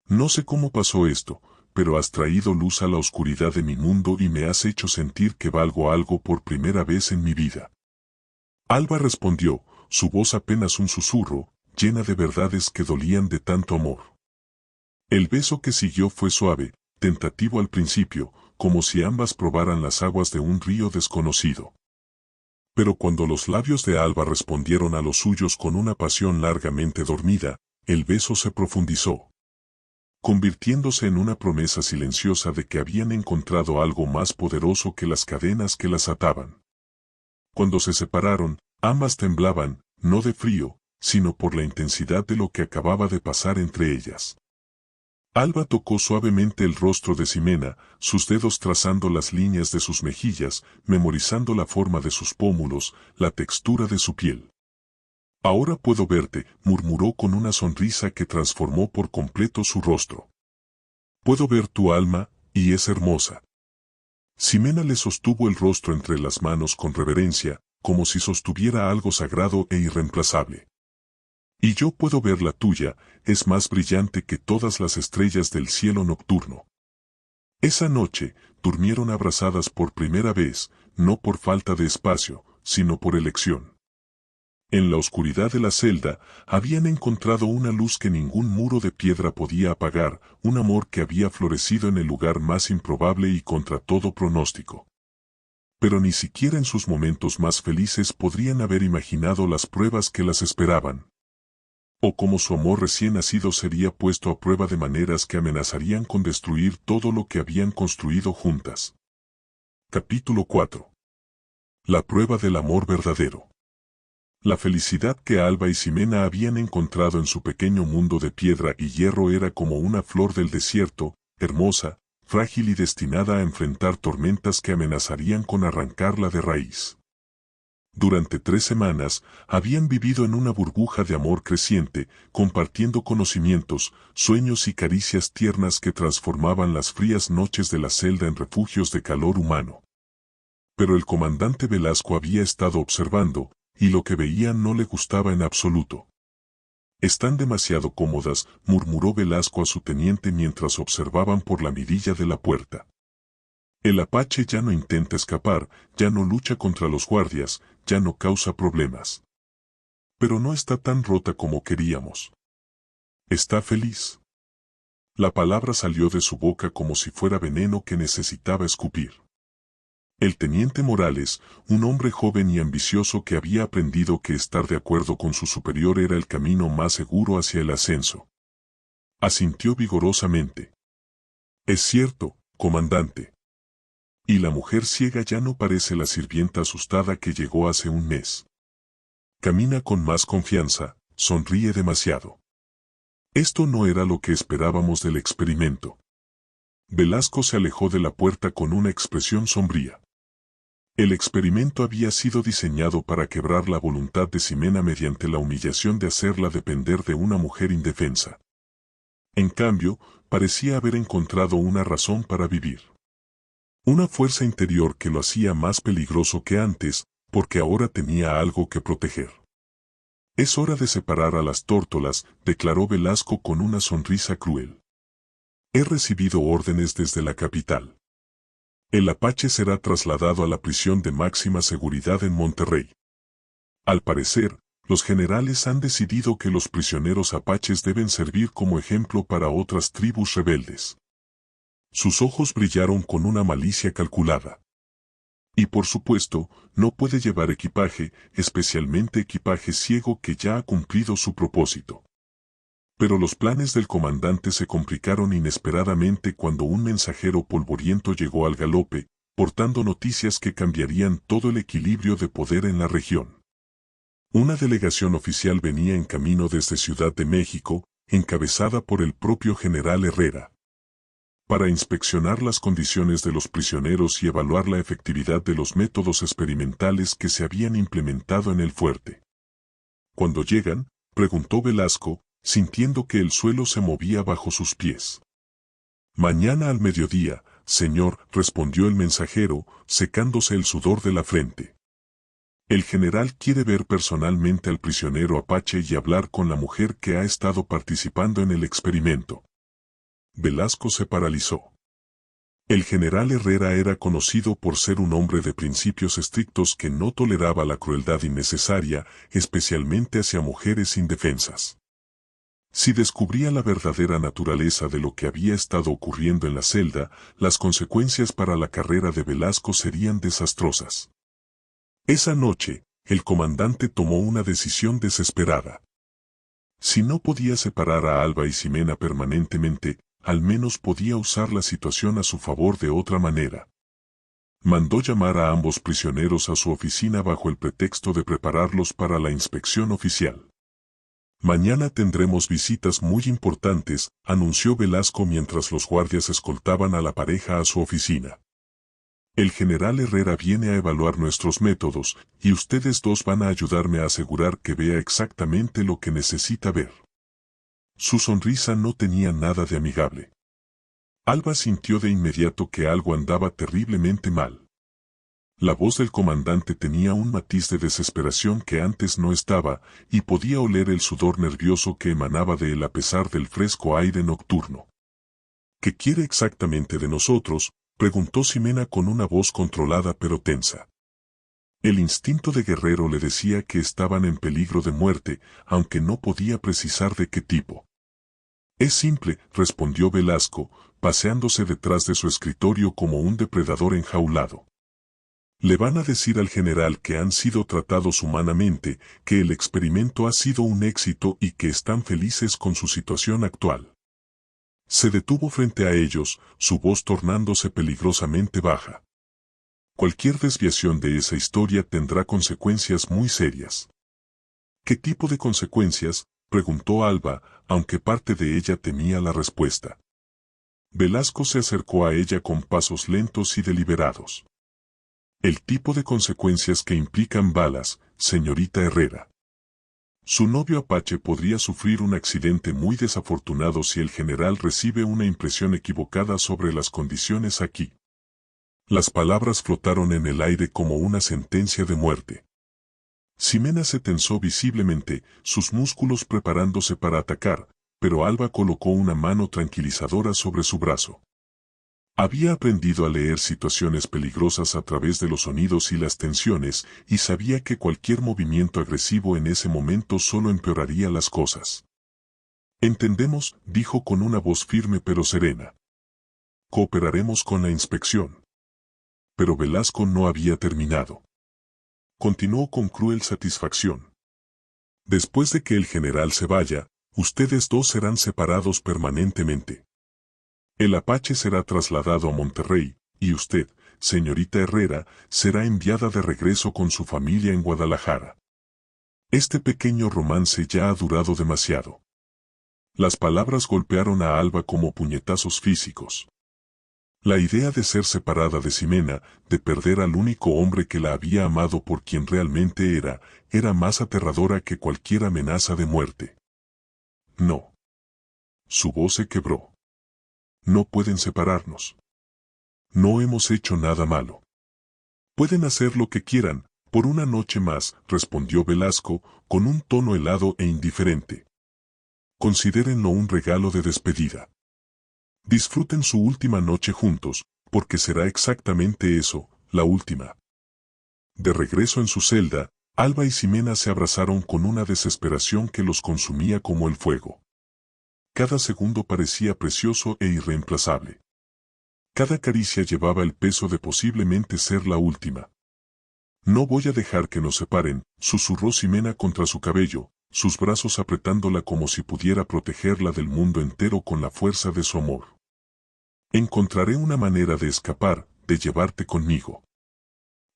Speaker 1: «No sé cómo pasó esto, pero has traído luz a la oscuridad de mi mundo y me has hecho sentir que valgo algo por primera vez en mi vida». Alba respondió, su voz apenas un susurro, llena de verdades que dolían de tanto amor. El beso que siguió fue suave, tentativo al principio, como si ambas probaran las aguas de un río desconocido. Pero cuando los labios de Alba respondieron a los suyos con una pasión largamente dormida, el beso se profundizó, convirtiéndose en una promesa silenciosa de que habían encontrado algo más poderoso que las cadenas que las ataban. Cuando se separaron, ambas temblaban, no de frío, sino por la intensidad de lo que acababa de pasar entre ellas. Alba tocó suavemente el rostro de Ximena, sus dedos trazando las líneas de sus mejillas, memorizando la forma de sus pómulos, la textura de su piel. «Ahora puedo verte», murmuró con una sonrisa que transformó por completo su rostro. «Puedo ver tu alma, y es hermosa». Ximena le sostuvo el rostro entre las manos con reverencia, como si sostuviera algo sagrado e irreemplazable. «Y yo puedo ver la tuya, es más brillante que todas las estrellas del cielo nocturno». Esa noche, durmieron abrazadas por primera vez, no por falta de espacio, sino por elección. En la oscuridad de la celda, habían encontrado una luz que ningún muro de piedra podía apagar, un amor que había florecido en el lugar más improbable y contra todo pronóstico. Pero ni siquiera en sus momentos más felices podrían haber imaginado las pruebas que las esperaban. O como su amor recién nacido sería puesto a prueba de maneras que amenazarían con destruir todo lo que habían construido juntas. Capítulo 4. La prueba del amor verdadero. La felicidad que Alba y Ximena habían encontrado en su pequeño mundo de piedra y hierro era como una flor del desierto, hermosa, frágil y destinada a enfrentar tormentas que amenazarían con arrancarla de raíz. Durante 3 semanas, habían vivido en una burbuja de amor creciente, compartiendo conocimientos, sueños y caricias tiernas que transformaban las frías noches de la celda en refugios de calor humano. Pero el comandante Velasco había estado observando, y lo que veían no le gustaba en absoluto. «Están demasiado cómodas», murmuró Velasco a su teniente mientras observaban por la mirilla de la puerta. «El Apache ya no intenta escapar, ya no lucha contra los guardias, ya no causa problemas. Pero no está tan rota como queríamos. ¿Está feliz?». La palabra salió de su boca como si fuera veneno que necesitaba escupir. El teniente Morales, un hombre joven y ambicioso que había aprendido que estar de acuerdo con su superior era el camino más seguro hacia el ascenso, asintió vigorosamente. «Es cierto, comandante». Y la mujer ciega ya no parece la sirvienta asustada que llegó hace un mes. Camina con más confianza, sonríe demasiado. Esto no era lo que esperábamos del experimento. Velasco se alejó de la puerta con una expresión sombría. El experimento había sido diseñado para quebrar la voluntad de Ximena mediante la humillación de hacerla depender de una mujer indefensa. En cambio, parecía haber encontrado una razón para vivir. Una fuerza interior que lo hacía más peligroso que antes, porque ahora tenía algo que proteger. «Es hora de separar a las tórtolas», declaró Velasco con una sonrisa cruel. «He recibido órdenes desde la capital. El Apache será trasladado a la prisión de máxima seguridad en Monterrey. Al parecer, los generales han decidido que los prisioneros apaches deben servir como ejemplo para otras tribus rebeldes». Sus ojos brillaron con una malicia calculada. «Y por supuesto, no puede llevar equipaje, especialmente equipaje ciego que ya ha cumplido su propósito». Pero los planes del comandante se complicaron inesperadamente cuando un mensajero polvoriento llegó al galope, portando noticias que cambiarían todo el equilibrio de poder en la región. Una delegación oficial venía en camino desde Ciudad de México, encabezada por el propio general Herrera, para inspeccionar las condiciones de los prisioneros y evaluar la efectividad de los métodos experimentales que se habían implementado en el fuerte. «¿Cuándo llegan?», preguntó Velasco, sintiendo que el suelo se movía bajo sus pies. «Mañana al mediodía, señor», respondió el mensajero, secándose el sudor de la frente. «El general quiere ver personalmente al prisionero apache y hablar con la mujer que ha estado participando en el experimento». Velasco se paralizó. El general Herrera era conocido por ser un hombre de principios estrictos que no toleraba la crueldad innecesaria, especialmente hacia mujeres indefensas. Si descubría la verdadera naturaleza de lo que había estado ocurriendo en la celda, las consecuencias para la carrera de Velasco serían desastrosas. Esa noche, el comandante tomó una decisión desesperada. Si no podía separar a Alba y Ximena permanentemente, al menos podía usar la situación a su favor de otra manera. Mandó llamar a ambos prisioneros a su oficina bajo el pretexto de prepararlos para la inspección oficial. «Mañana tendremos visitas muy importantes», anunció Velasco mientras los guardias escoltaban a la pareja a su oficina. «El general Herrera viene a evaluar nuestros métodos, y ustedes dos van a ayudarme a asegurar que vea exactamente lo que necesita ver». Su sonrisa no tenía nada de amigable. Alba sintió de inmediato que algo andaba terriblemente mal. La voz del comandante tenía un matiz de desesperación que antes no estaba, y podía oler el sudor nervioso que emanaba de él a pesar del fresco aire nocturno. «¿Qué quiere exactamente de nosotros?», preguntó Ximena con una voz controlada pero tensa. El instinto de guerrero le decía que estaban en peligro de muerte, aunque no podía precisar de qué tipo. «Es simple», respondió Velasco, paseándose detrás de su escritorio como un depredador enjaulado. Le van a decir al general que han sido tratados humanamente, que el experimento ha sido un éxito y que están felices con su situación actual. Se detuvo frente a ellos, su voz tornándose peligrosamente baja. Cualquier desviación de esa historia tendrá consecuencias muy serias. ¿Qué tipo de consecuencias?, preguntó Alba, aunque parte de ella temía la respuesta. Velasco se acercó a ella con pasos lentos y deliberados. El tipo de consecuencias que implican balas, señorita Herrera. Su novio Apache podría sufrir un accidente muy desafortunado si el general recibe una impresión equivocada sobre las condiciones aquí. Las palabras flotaron en el aire como una sentencia de muerte. Ximena se tensó visiblemente, sus músculos preparándose para atacar, pero Alba colocó una mano tranquilizadora sobre su brazo. Había aprendido a leer situaciones peligrosas a través de los sonidos y las tensiones, y sabía que cualquier movimiento agresivo en ese momento solo empeoraría las cosas. Entendemos, dijo con una voz firme pero serena. Cooperaremos con la inspección. Pero Velasco no había terminado. Continuó con cruel satisfacción. Después de que el general se vaya, ustedes dos serán separados permanentemente. El Apache será trasladado a Monterrey, y usted, señorita Herrera, será enviada de regreso con su familia en Guadalajara. Este pequeño romance ya ha durado demasiado. Las palabras golpearon a Alba como puñetazos físicos. La idea de ser separada de Ximena, de perder al único hombre que la había amado por quien realmente era más aterradora que cualquier amenaza de muerte. No. Su voz se quebró. No pueden separarnos. No hemos hecho nada malo. Pueden hacer lo que quieran, por una noche más, respondió Velasco, con un tono helado e indiferente. Considérenlo un regalo de despedida. Disfruten su última noche juntos, porque será exactamente eso, la última. De regreso en su celda, Alba y Ximena se abrazaron con una desesperación que los consumía como el fuego. Cada segundo parecía precioso e irreemplazable. Cada caricia llevaba el peso de posiblemente ser la última. No voy a dejar que nos separen, susurró Ximena contra su cabello, sus brazos apretándola como si pudiera protegerla del mundo entero con la fuerza de su amor. Encontraré una manera de escapar, de llevarte conmigo.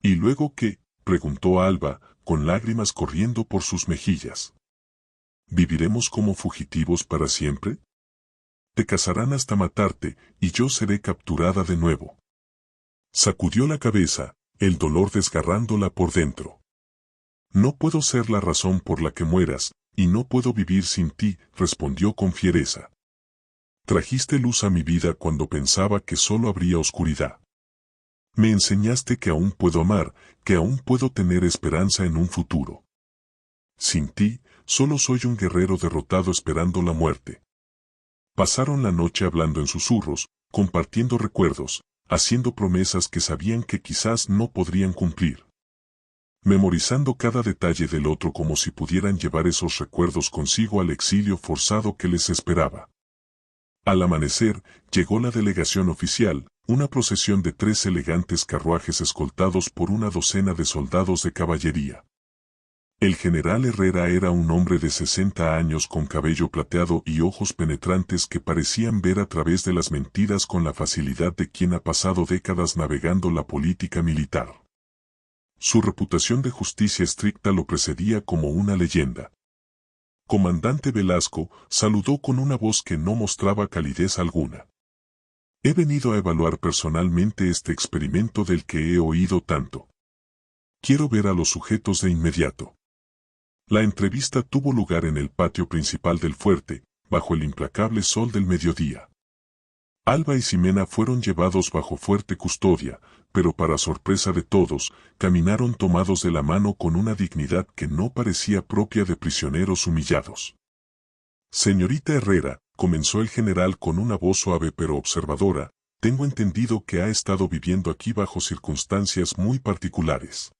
Speaker 1: ¿Y luego qué?, preguntó Alba, con lágrimas corriendo por sus mejillas. ¿Viviremos como fugitivos para siempre? Te casarán hasta matarte, y yo seré capturada de nuevo. Sacudió la cabeza, el dolor desgarrándola por dentro. No puedo ser la razón por la que mueras, y no puedo vivir sin ti, respondió con fiereza. Trajiste luz a mi vida cuando pensaba que solo habría oscuridad. Me enseñaste que aún puedo amar, que aún puedo tener esperanza en un futuro. Sin ti, solo soy un guerrero derrotado esperando la muerte. Pasaron la noche hablando en susurros, compartiendo recuerdos, haciendo promesas que sabían que quizás no podrían cumplir. Memorizando cada detalle del otro como si pudieran llevar esos recuerdos consigo al exilio forzado que les esperaba. Al amanecer, llegó la delegación oficial, una procesión de 3 elegantes carruajes escoltados por una docena de soldados de caballería. El general Herrera era un hombre de 60 años con cabello plateado y ojos penetrantes que parecían ver a través de las mentiras con la facilidad de quien ha pasado décadas navegando la política militar. Su reputación de justicia estricta lo precedía como una leyenda. Comandante Velasco, saludó con una voz que no mostraba calidez alguna. He venido a evaluar personalmente este experimento del que he oído tanto. Quiero ver a los sujetos de inmediato. La entrevista tuvo lugar en el patio principal del fuerte, bajo el implacable sol del mediodía. Alba y Ximena fueron llevados bajo fuerte custodia, pero para sorpresa de todos, caminaron tomados de la mano con una dignidad que no parecía propia de prisioneros humillados. Señorita Herrera, comenzó el general con una voz suave pero observadora, tengo entendido que ha estado viviendo aquí bajo circunstancias muy particulares.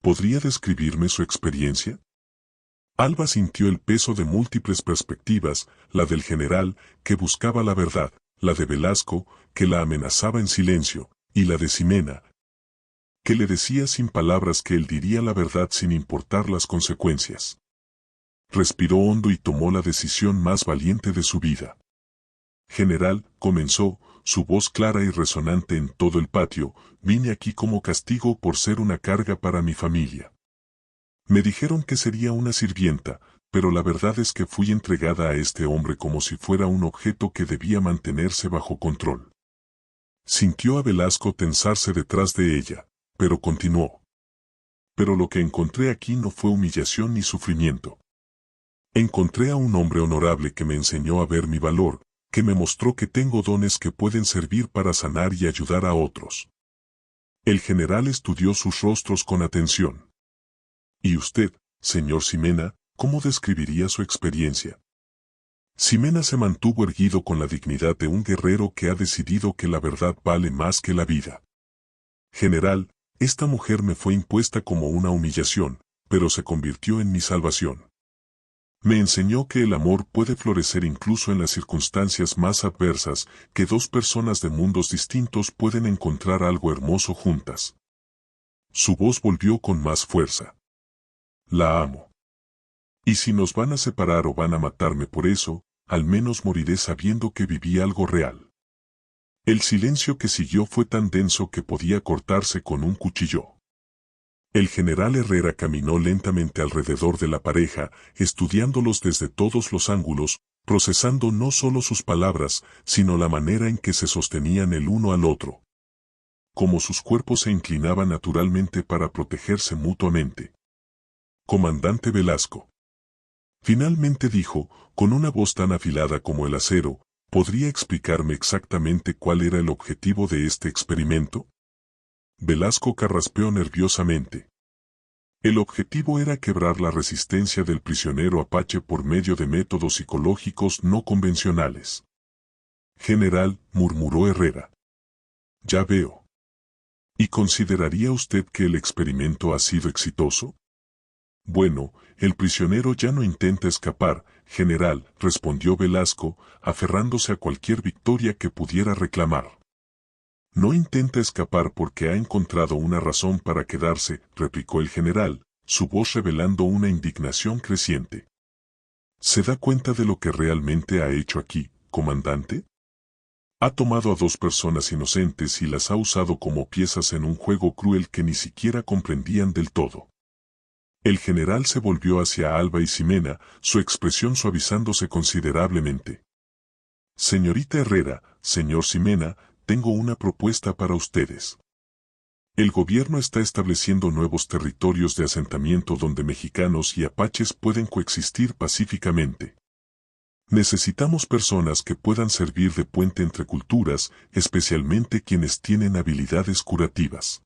Speaker 1: ¿Podría describirme su experiencia? Alba sintió el peso de múltiples perspectivas, la del general, que buscaba la verdad, la de Velasco, que la amenazaba en silencio, y la de Ximena, que le decía sin palabras que él diría la verdad sin importar las consecuencias. Respiró hondo y tomó la decisión más valiente de su vida. General, comenzó, su voz clara y resonante en todo el patio, vine aquí como castigo por ser una carga para mi familia. Me dijeron que sería una sirvienta, pero la verdad es que fui entregada a este hombre como si fuera un objeto que debía mantenerse bajo control. Sintió a Velasco tensarse detrás de ella, pero continuó. Pero lo que encontré aquí no fue humillación ni sufrimiento. Encontré a un hombre honorable que me enseñó a ver mi valor, que me mostró que tengo dones que pueden servir para sanar y ayudar a otros. El general estudió sus rostros con atención. ¿Y usted, señor Ximena, cómo describiría su experiencia? Ximena se mantuvo erguido con la dignidad de un guerrero que ha decidido que la verdad vale más que la vida. General, esta mujer me fue impuesta como una humillación, pero se convirtió en mi salvación. Me enseñó que el amor puede florecer incluso en las circunstancias más adversas, que dos personas de mundos distintos pueden encontrar algo hermoso juntas. Su voz volvió con más fuerza. La amo. Y si nos van a separar o van a matarme por eso, al menos moriré sabiendo que viví algo real. El silencio que siguió fue tan denso que podía cortarse con un cuchillo. El general Herrera caminó lentamente alrededor de la pareja, estudiándolos desde todos los ángulos, procesando no solo sus palabras, sino la manera en que se sostenían el uno al otro. Como sus cuerpos se inclinaban naturalmente para protegerse mutuamente. Comandante Velasco. Finalmente dijo, con una voz tan afilada como el acero, ¿podría explicarme exactamente cuál era el objetivo de este experimento? Velasco carraspeó nerviosamente. El objetivo era quebrar la resistencia del prisionero apache por medio de métodos psicológicos no convencionales. General, murmuró Herrera. Ya veo. ¿Y consideraría usted que el experimento ha sido exitoso? Bueno, el prisionero ya no intenta escapar, general, respondió Velasco, aferrándose a cualquier victoria que pudiera reclamar. No intenta escapar porque ha encontrado una razón para quedarse, replicó el general, su voz revelando una indignación creciente. ¿Se da cuenta de lo que realmente ha hecho aquí, comandante? Ha tomado a dos personas inocentes y las ha usado como piezas en un juego cruel que ni siquiera comprendían del todo. El general se volvió hacia Alba y Ximena, su expresión suavizándose considerablemente. Señorita Herrera, señor Ximena, tengo una propuesta para ustedes. El gobierno está estableciendo nuevos territorios de asentamiento donde mexicanos y apaches pueden coexistir pacíficamente. Necesitamos personas que puedan servir de puente entre culturas, especialmente quienes tienen habilidades curativas.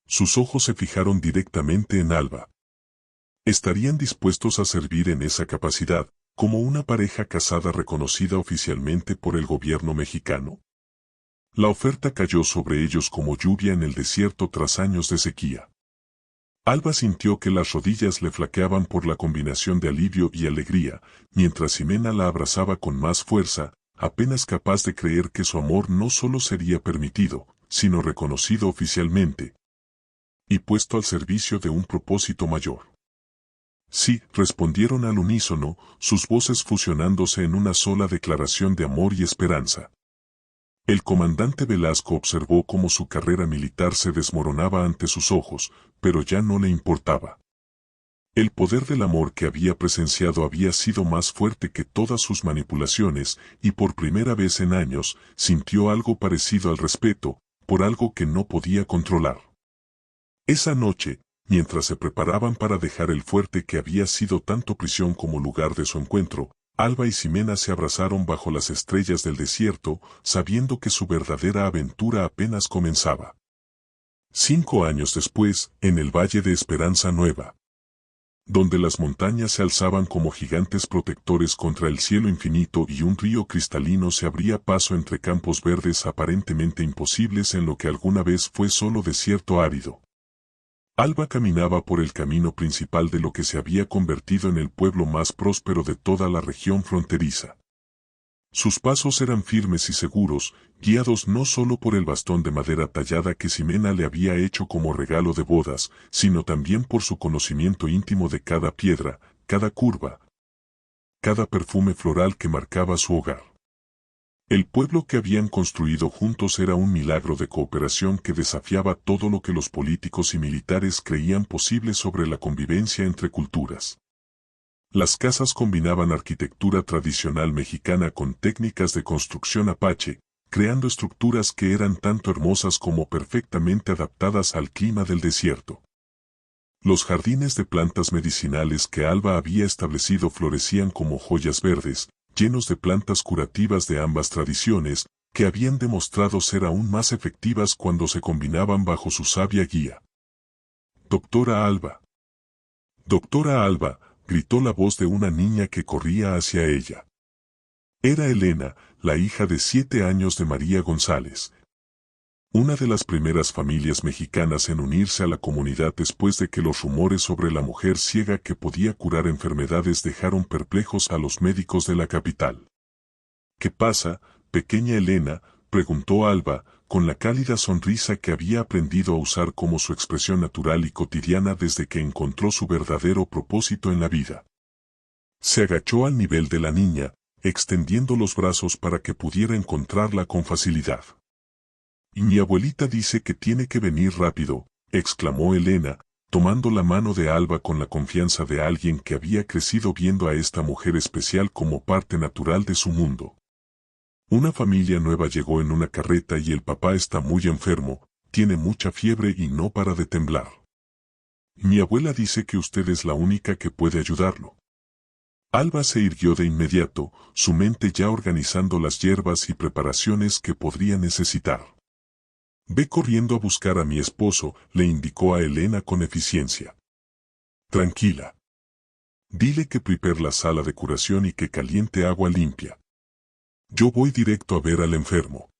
Speaker 1: Sus ojos se fijaron directamente en Alba. ¿Estarían dispuestos a servir en esa capacidad, como una pareja casada reconocida oficialmente por el gobierno mexicano? La oferta cayó sobre ellos como lluvia en el desierto tras años de sequía. Alba sintió que las rodillas le flaqueaban por la combinación de alivio y alegría, mientras Ximena la abrazaba con más fuerza, apenas capaz de creer que su amor no solo sería permitido, sino reconocido oficialmente, y puesto al servicio de un propósito mayor. Sí, respondieron al unísono, sus voces fusionándose en una sola declaración de amor y esperanza. El comandante Velasco observó cómo su carrera militar se desmoronaba ante sus ojos, pero ya no le importaba. El poder del amor que había presenciado había sido más fuerte que todas sus manipulaciones, y por primera vez en años, sintió algo parecido al respeto, por algo que no podía controlar. Esa noche, mientras se preparaban para dejar el fuerte que había sido tanto prisión como lugar de su encuentro, Alba y Ximena se abrazaron bajo las estrellas del desierto, sabiendo que su verdadera aventura apenas comenzaba. 5 años después, en el Valle de Esperanza Nueva, donde las montañas se alzaban como gigantes protectores contra el cielo infinito y un río cristalino se abría paso entre campos verdes aparentemente imposibles en lo que alguna vez fue solo desierto árido. Alba caminaba por el camino principal de lo que se había convertido en el pueblo más próspero de toda la región fronteriza. Sus pasos eran firmes y seguros, guiados no solo por el bastón de madera tallada que Ximena le había hecho como regalo de bodas, sino también por su conocimiento íntimo de cada piedra, cada curva, cada perfume floral que marcaba su hogar. El pueblo que habían construido juntos era un milagro de cooperación que desafiaba todo lo que los políticos y militares creían posible sobre la convivencia entre culturas. Las casas combinaban arquitectura tradicional mexicana con técnicas de construcción apache, creando estructuras que eran tanto hermosas como perfectamente adaptadas al clima del desierto. Los jardines de plantas medicinales que Alba había establecido florecían como joyas verdes, llenos de plantas curativas de ambas tradiciones, que habían demostrado ser aún más efectivas cuando se combinaban bajo su sabia guía. Doctora Alba. Doctora Alba, gritó la voz de una niña que corría hacia ella. Era Elena, la hija de 7 años de María González. Una de las primeras familias mexicanas en unirse a la comunidad después de que los rumores sobre la mujer ciega que podía curar enfermedades dejaron perplejos a los médicos de la capital. ¿Qué pasa, pequeña Elena?, preguntó Alba, con la cálida sonrisa que había aprendido a usar como su expresión natural y cotidiana desde que encontró su verdadero propósito en la vida. Se agachó al nivel de la niña, extendiendo los brazos para que pudiera encontrarla con facilidad. «Y mi abuelita dice que tiene que venir rápido», exclamó Elena, tomando la mano de Alba con la confianza de alguien que había crecido viendo a esta mujer especial como parte natural de su mundo. Una familia nueva llegó en una carreta y el papá está muy enfermo, tiene mucha fiebre y no para de temblar. Mi abuela dice que usted es la única que puede ayudarlo. Alba se irguió de inmediato, su mente ya organizando las hierbas y preparaciones que podría necesitar. Ve corriendo a buscar a mi esposo, le indicó a Elena con eficiencia. Tranquila. Dile que prepare la sala de curación y que caliente agua limpia. Yo voy directo a ver al enfermo.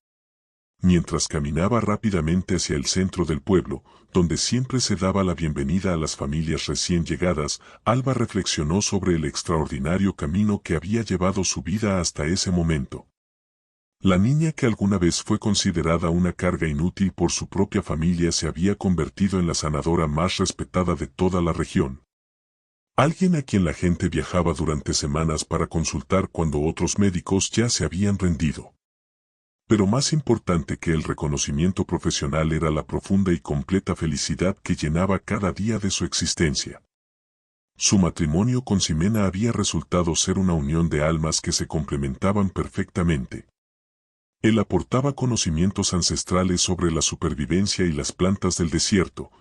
Speaker 1: Mientras caminaba rápidamente hacia el centro del pueblo, donde siempre se daba la bienvenida a las familias recién llegadas, Alba reflexionó sobre el extraordinario camino que había llevado su vida hasta ese momento. La niña que alguna vez fue considerada una carga inútil por su propia familia se había convertido en la sanadora más respetada de toda la región. Alguien a quien la gente viajaba durante semanas para consultar cuando otros médicos ya se habían rendido. Pero más importante que el reconocimiento profesional era la profunda y completa felicidad que llenaba cada día de su existencia. Su matrimonio con Ximena había resultado ser una unión de almas que se complementaban perfectamente. Él aportaba conocimientos ancestrales sobre la supervivencia y las plantas del desierto,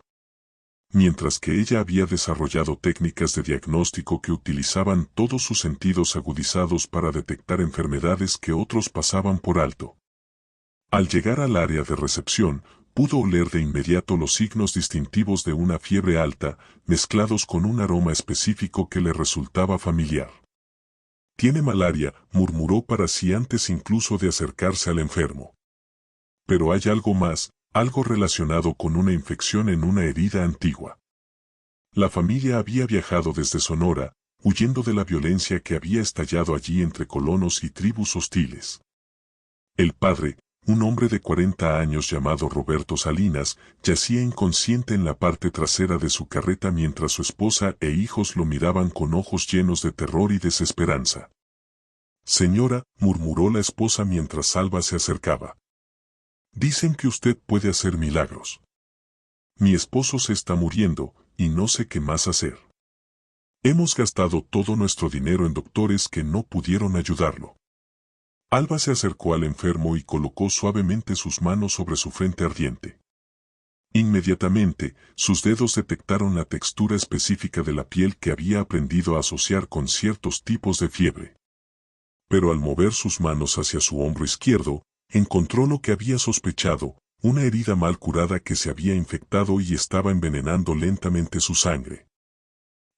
Speaker 1: mientras que ella había desarrollado técnicas de diagnóstico que utilizaban todos sus sentidos agudizados para detectar enfermedades que otros pasaban por alto. Al llegar al área de recepción, pudo oler de inmediato los signos distintivos de una fiebre alta, mezclados con un aroma específico que le resultaba familiar. «Tiene malaria», murmuró para sí antes incluso de acercarse al enfermo. Pero hay algo más, algo relacionado con una infección en una herida antigua. La familia había viajado desde Sonora, huyendo de la violencia que había estallado allí entre colonos y tribus hostiles. El padre, un hombre de 40 años llamado Roberto Salinas, yacía inconsciente en la parte trasera de su carreta mientras su esposa e hijos lo miraban con ojos llenos de terror y desesperanza. «Señora», murmuró la esposa mientras Alba se acercaba. «Dicen que usted puede hacer milagros. Mi esposo se está muriendo, y no sé qué más hacer. Hemos gastado todo nuestro dinero en doctores que no pudieron ayudarlo». Alba se acercó al enfermo y colocó suavemente sus manos sobre su frente ardiente. Inmediatamente, sus dedos detectaron la textura específica de la piel que había aprendido a asociar con ciertos tipos de fiebre. Pero al mover sus manos hacia su hombro izquierdo, encontró lo que había sospechado, una herida mal curada que se había infectado y estaba envenenando lentamente su sangre.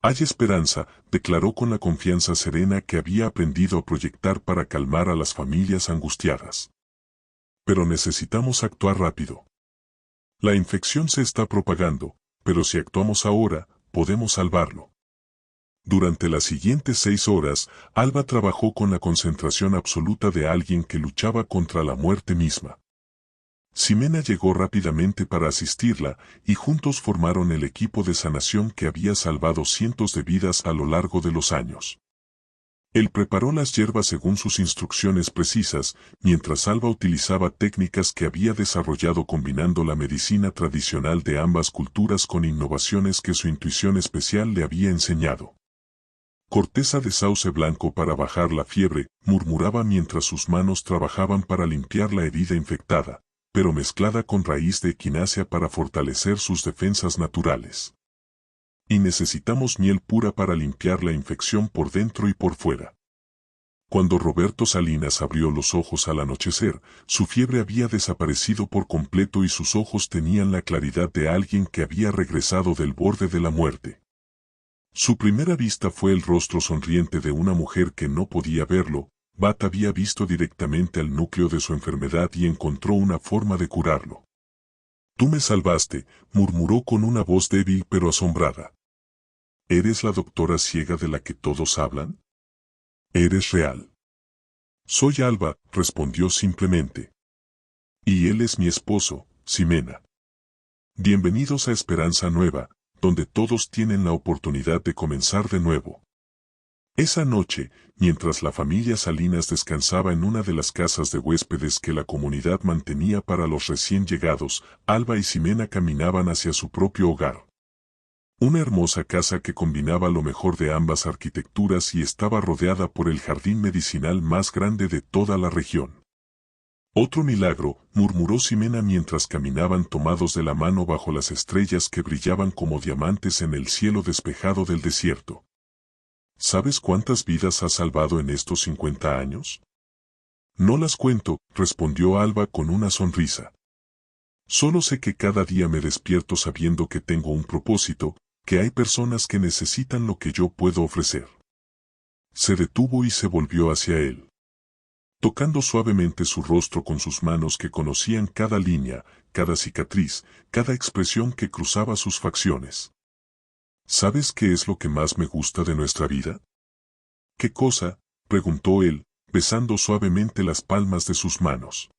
Speaker 1: «Hay esperanza», declaró con la confianza serena que había aprendido a proyectar para calmar a las familias angustiadas. «Pero necesitamos actuar rápido. La infección se está propagando, pero si actuamos ahora, podemos salvarlo». Durante las siguientes 6 horas, Alba trabajó con la concentración absoluta de alguien que luchaba contra la muerte misma. Ximena llegó rápidamente para asistirla, y juntos formaron el equipo de sanación que había salvado cientos de vidas a lo largo de los años. Él preparó las hierbas según sus instrucciones precisas, mientras Alba utilizaba técnicas que había desarrollado combinando la medicina tradicional de ambas culturas con innovaciones que su intuición especial le había enseñado. Corteza de sauce blanco para bajar la fiebre, murmuraba mientras sus manos trabajaban para limpiar la herida infectada, pero mezclada con raíz de equinácea para fortalecer sus defensas naturales. Y necesitamos miel pura para limpiar la infección por dentro y por fuera. Cuando Roberto Salinas abrió los ojos al anochecer, su fiebre había desaparecido por completo y sus ojos tenían la claridad de alguien que había regresado del borde de la muerte. Su primera vista fue el rostro sonriente de una mujer que no podía verlo. Bat había visto directamente al núcleo de su enfermedad y encontró una forma de curarlo. «Tú me salvaste», murmuró con una voz débil pero asombrada. «¿Eres la doctora ciega de la que todos hablan? Eres real». «Soy Alba», respondió simplemente. «Y él es mi esposo, Ximena. Bienvenidos a Esperanza Nueva, donde todos tienen la oportunidad de comenzar de nuevo». Esa noche, mientras la familia Salinas descansaba en una de las casas de huéspedes que la comunidad mantenía para los recién llegados, Alba y Ximena caminaban hacia su propio hogar. Una hermosa casa que combinaba lo mejor de ambas arquitecturas y estaba rodeada por el jardín medicinal más grande de toda la región. «Otro milagro», murmuró Ximena mientras caminaban tomados de la mano bajo las estrellas que brillaban como diamantes en el cielo despejado del desierto. «¿Sabes cuántas vidas has salvado en estos 50 años? No las cuento», respondió Alba con una sonrisa. «Solo sé que cada día me despierto sabiendo que tengo un propósito, que hay personas que necesitan lo que yo puedo ofrecer». Se detuvo y se volvió hacia él, tocando suavemente su rostro con sus manos que conocían cada línea, cada cicatriz, cada expresión que cruzaba sus facciones. «¿Sabes qué es lo que más me gusta de nuestra vida?» «¿Qué cosa?», preguntó él, besando suavemente las palmas de sus manos.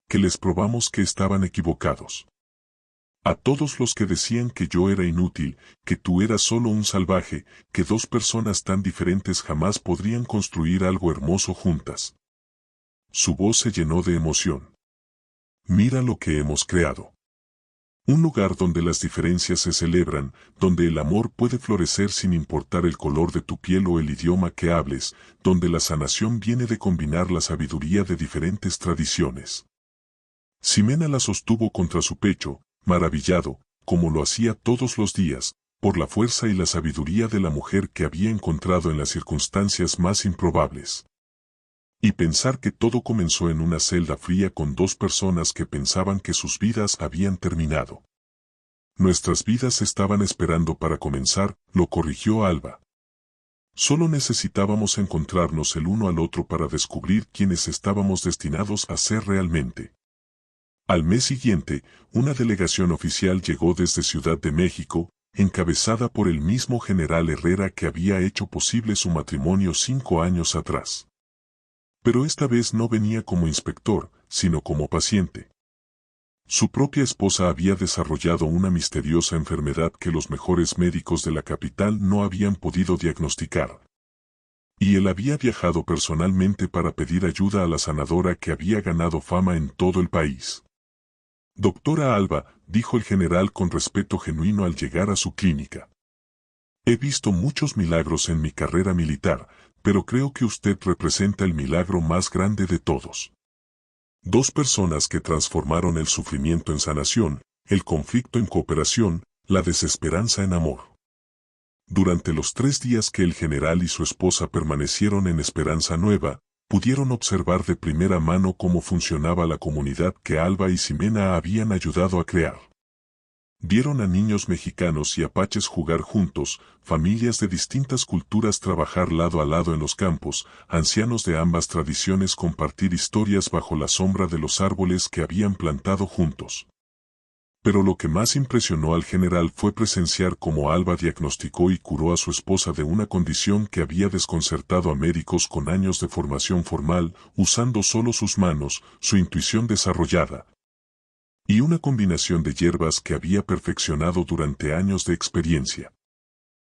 Speaker 1: «Que les probamos que estaban equivocados. A todos los que decían que yo era inútil, que tú eras solo un salvaje, que dos personas tan diferentes jamás podrían construir algo hermoso juntas». Su voz se llenó de emoción. «Mira lo que hemos creado. Un lugar donde las diferencias se celebran, donde el amor puede florecer sin importar el color de tu piel o el idioma que hables, donde la sanación viene de combinar la sabiduría de diferentes tradiciones». Ximena la sostuvo contra su pecho, maravillado, como lo hacía todos los días, por la fuerza y la sabiduría de la mujer que había encontrado en las circunstancias más improbables. Y pensar que todo comenzó en una celda fría con dos personas que pensaban que sus vidas habían terminado. «Nuestras vidas estaban esperando para comenzar», lo corrigió Alba. «Solo necesitábamos encontrarnos el uno al otro para descubrir quiénes estábamos destinados a ser realmente». Al mes siguiente, una delegación oficial llegó desde Ciudad de México, encabezada por el mismo general Herrera que había hecho posible su matrimonio 5 años atrás. Pero esta vez no venía como inspector, sino como paciente. Su propia esposa había desarrollado una misteriosa enfermedad que los mejores médicos de la capital no habían podido diagnosticar. Y él había viajado personalmente para pedir ayuda a la sanadora que había ganado fama en todo el país. «Doctora Alba», dijo el general con respeto genuino al llegar a su clínica. «He visto muchos milagros en mi carrera militar, pero creo que usted representa el milagro más grande de todos. 2 personas que transformaron el sufrimiento en sanación, el conflicto en cooperación, la desesperanza en amor». Durante los 3 días que el general y su esposa permanecieron en Esperanza Nueva, pudieron observar de primera mano cómo funcionaba la comunidad que Alba y Ximena habían ayudado a crear. Vieron a niños mexicanos y apaches jugar juntos, familias de distintas culturas trabajar lado a lado en los campos, ancianos de ambas tradiciones compartir historias bajo la sombra de los árboles que habían plantado juntos. Pero lo que más impresionó al general fue presenciar cómo Alba diagnosticó y curó a su esposa de una condición que había desconcertado a médicos con años de formación formal, usando solo sus manos, su intuición desarrollada, y una combinación de hierbas que había perfeccionado durante años de experiencia.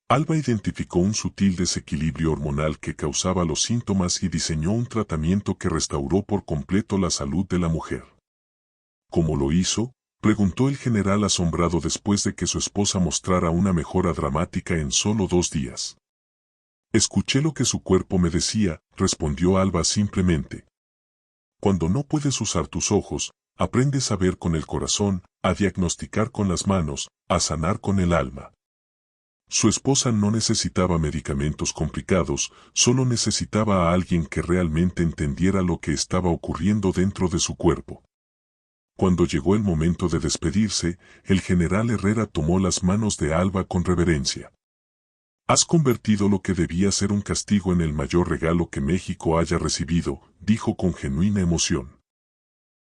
Speaker 1: Alba identificó un sutil desequilibrio hormonal que causaba los síntomas y diseñó un tratamiento que restauró por completo la salud de la mujer. ¿Cómo lo hizo?, preguntó el general asombrado después de que su esposa mostrara una mejora dramática en solo 2 días. Escuché lo que su cuerpo me decía, respondió Alba simplemente. Cuando no puedes usar tus ojos, aprendes a ver con el corazón, a diagnosticar con las manos, a sanar con el alma. Su esposa no necesitaba medicamentos complicados, solo necesitaba a alguien que realmente entendiera lo que estaba ocurriendo dentro de su cuerpo. Cuando llegó el momento de despedirse, el general Herrera tomó las manos de Alba con reverencia. Has convertido lo que debía ser un castigo en el mayor regalo que México haya recibido, dijo con genuina emoción.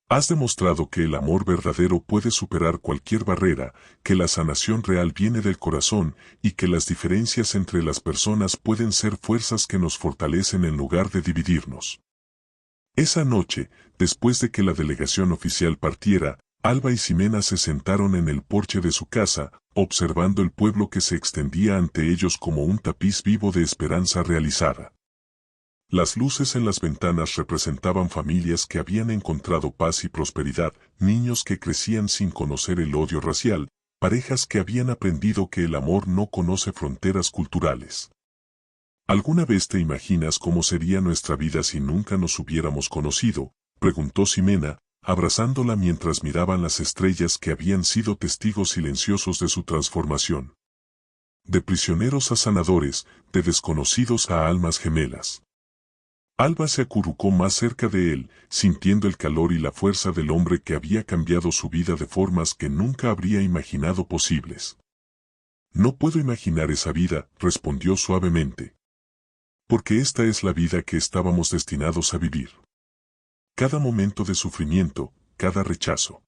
Speaker 1: Has demostrado que el amor verdadero puede superar cualquier barrera, que la sanación real viene del corazón y que las diferencias entre las personas pueden ser fuerzas que nos fortalecen en lugar de dividirnos. Esa noche, después de que la delegación oficial partiera, Alba y Ximena se sentaron en el porche de su casa, observando el pueblo que se extendía ante ellos como un tapiz vivo de esperanza realizada. Las luces en las ventanas representaban familias que habían encontrado paz y prosperidad, niños que crecían sin conocer el odio racial, parejas que habían aprendido que el amor no conoce fronteras culturales. ¿Alguna vez te imaginas cómo sería nuestra vida si nunca nos hubiéramos conocido?, preguntó Ximena, abrazándola mientras miraban las estrellas que habían sido testigos silenciosos de su transformación. De prisioneros a sanadores, de desconocidos a almas gemelas. Alba se acurrucó más cerca de él, sintiendo el calor y la fuerza del hombre que había cambiado su vida de formas que nunca habría imaginado posibles. No puedo imaginar esa vida, respondió suavemente. Porque esta es la vida que estábamos destinados a vivir. Cada momento de sufrimiento, cada rechazo,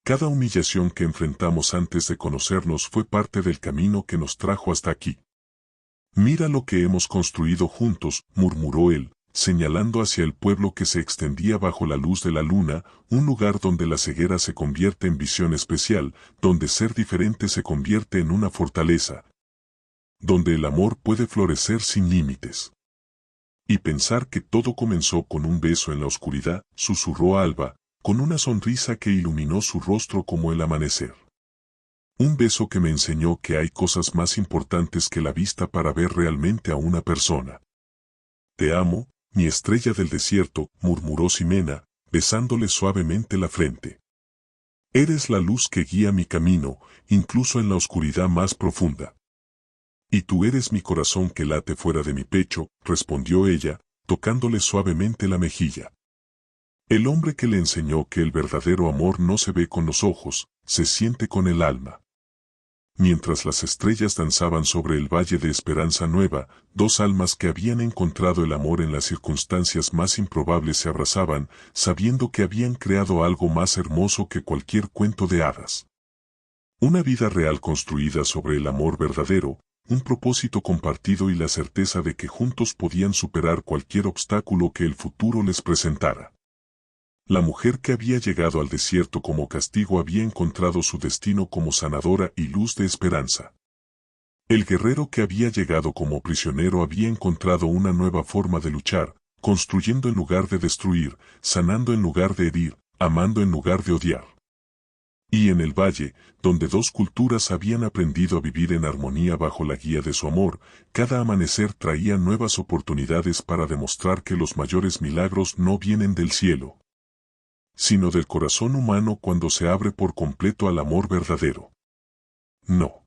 Speaker 1: cada humillación que enfrentamos antes de conocernos fue parte del camino que nos trajo hasta aquí. Mira lo que hemos construido juntos, murmuró él, señalando hacia el pueblo que se extendía bajo la luz de la luna, un lugar donde la ceguera se convierte en visión especial, donde ser diferente se convierte en una fortaleza, donde el amor puede florecer sin límites. Y pensar que todo comenzó con un beso en la oscuridad, susurró Alba, con una sonrisa que iluminó su rostro como el amanecer. Un beso que me enseñó que hay cosas más importantes que la vista para ver realmente a una persona. Te amo, mi estrella del desierto, murmuró Ximena, besándole suavemente la frente. Eres la luz que guía mi camino, incluso en la oscuridad más profunda. Y tú eres mi corazón que late fuera de mi pecho, respondió ella, tocándole suavemente la mejilla. El hombre que le enseñó que el verdadero amor no se ve con los ojos, se siente con el alma. Mientras las estrellas danzaban sobre el valle de Esperanza Nueva, 2 almas que habían encontrado el amor en las circunstancias más improbables se abrazaban, sabiendo que habían creado algo más hermoso que cualquier cuento de hadas. Una vida real construida sobre el amor verdadero, un propósito compartido y la certeza de que juntos podían superar cualquier obstáculo que el futuro les presentara. La mujer que había llegado al desierto como castigo había encontrado su destino como sanadora y luz de esperanza. El guerrero que había llegado como prisionero había encontrado una nueva forma de luchar, construyendo en lugar de destruir, sanando en lugar de herir, amando en lugar de odiar. Y en el valle, donde 2 culturas habían aprendido a vivir en armonía bajo la guía de su amor, cada amanecer traía nuevas oportunidades para demostrar que los mayores milagros no vienen del cielo, sino del corazón humano cuando se abre por completo al amor verdadero. No.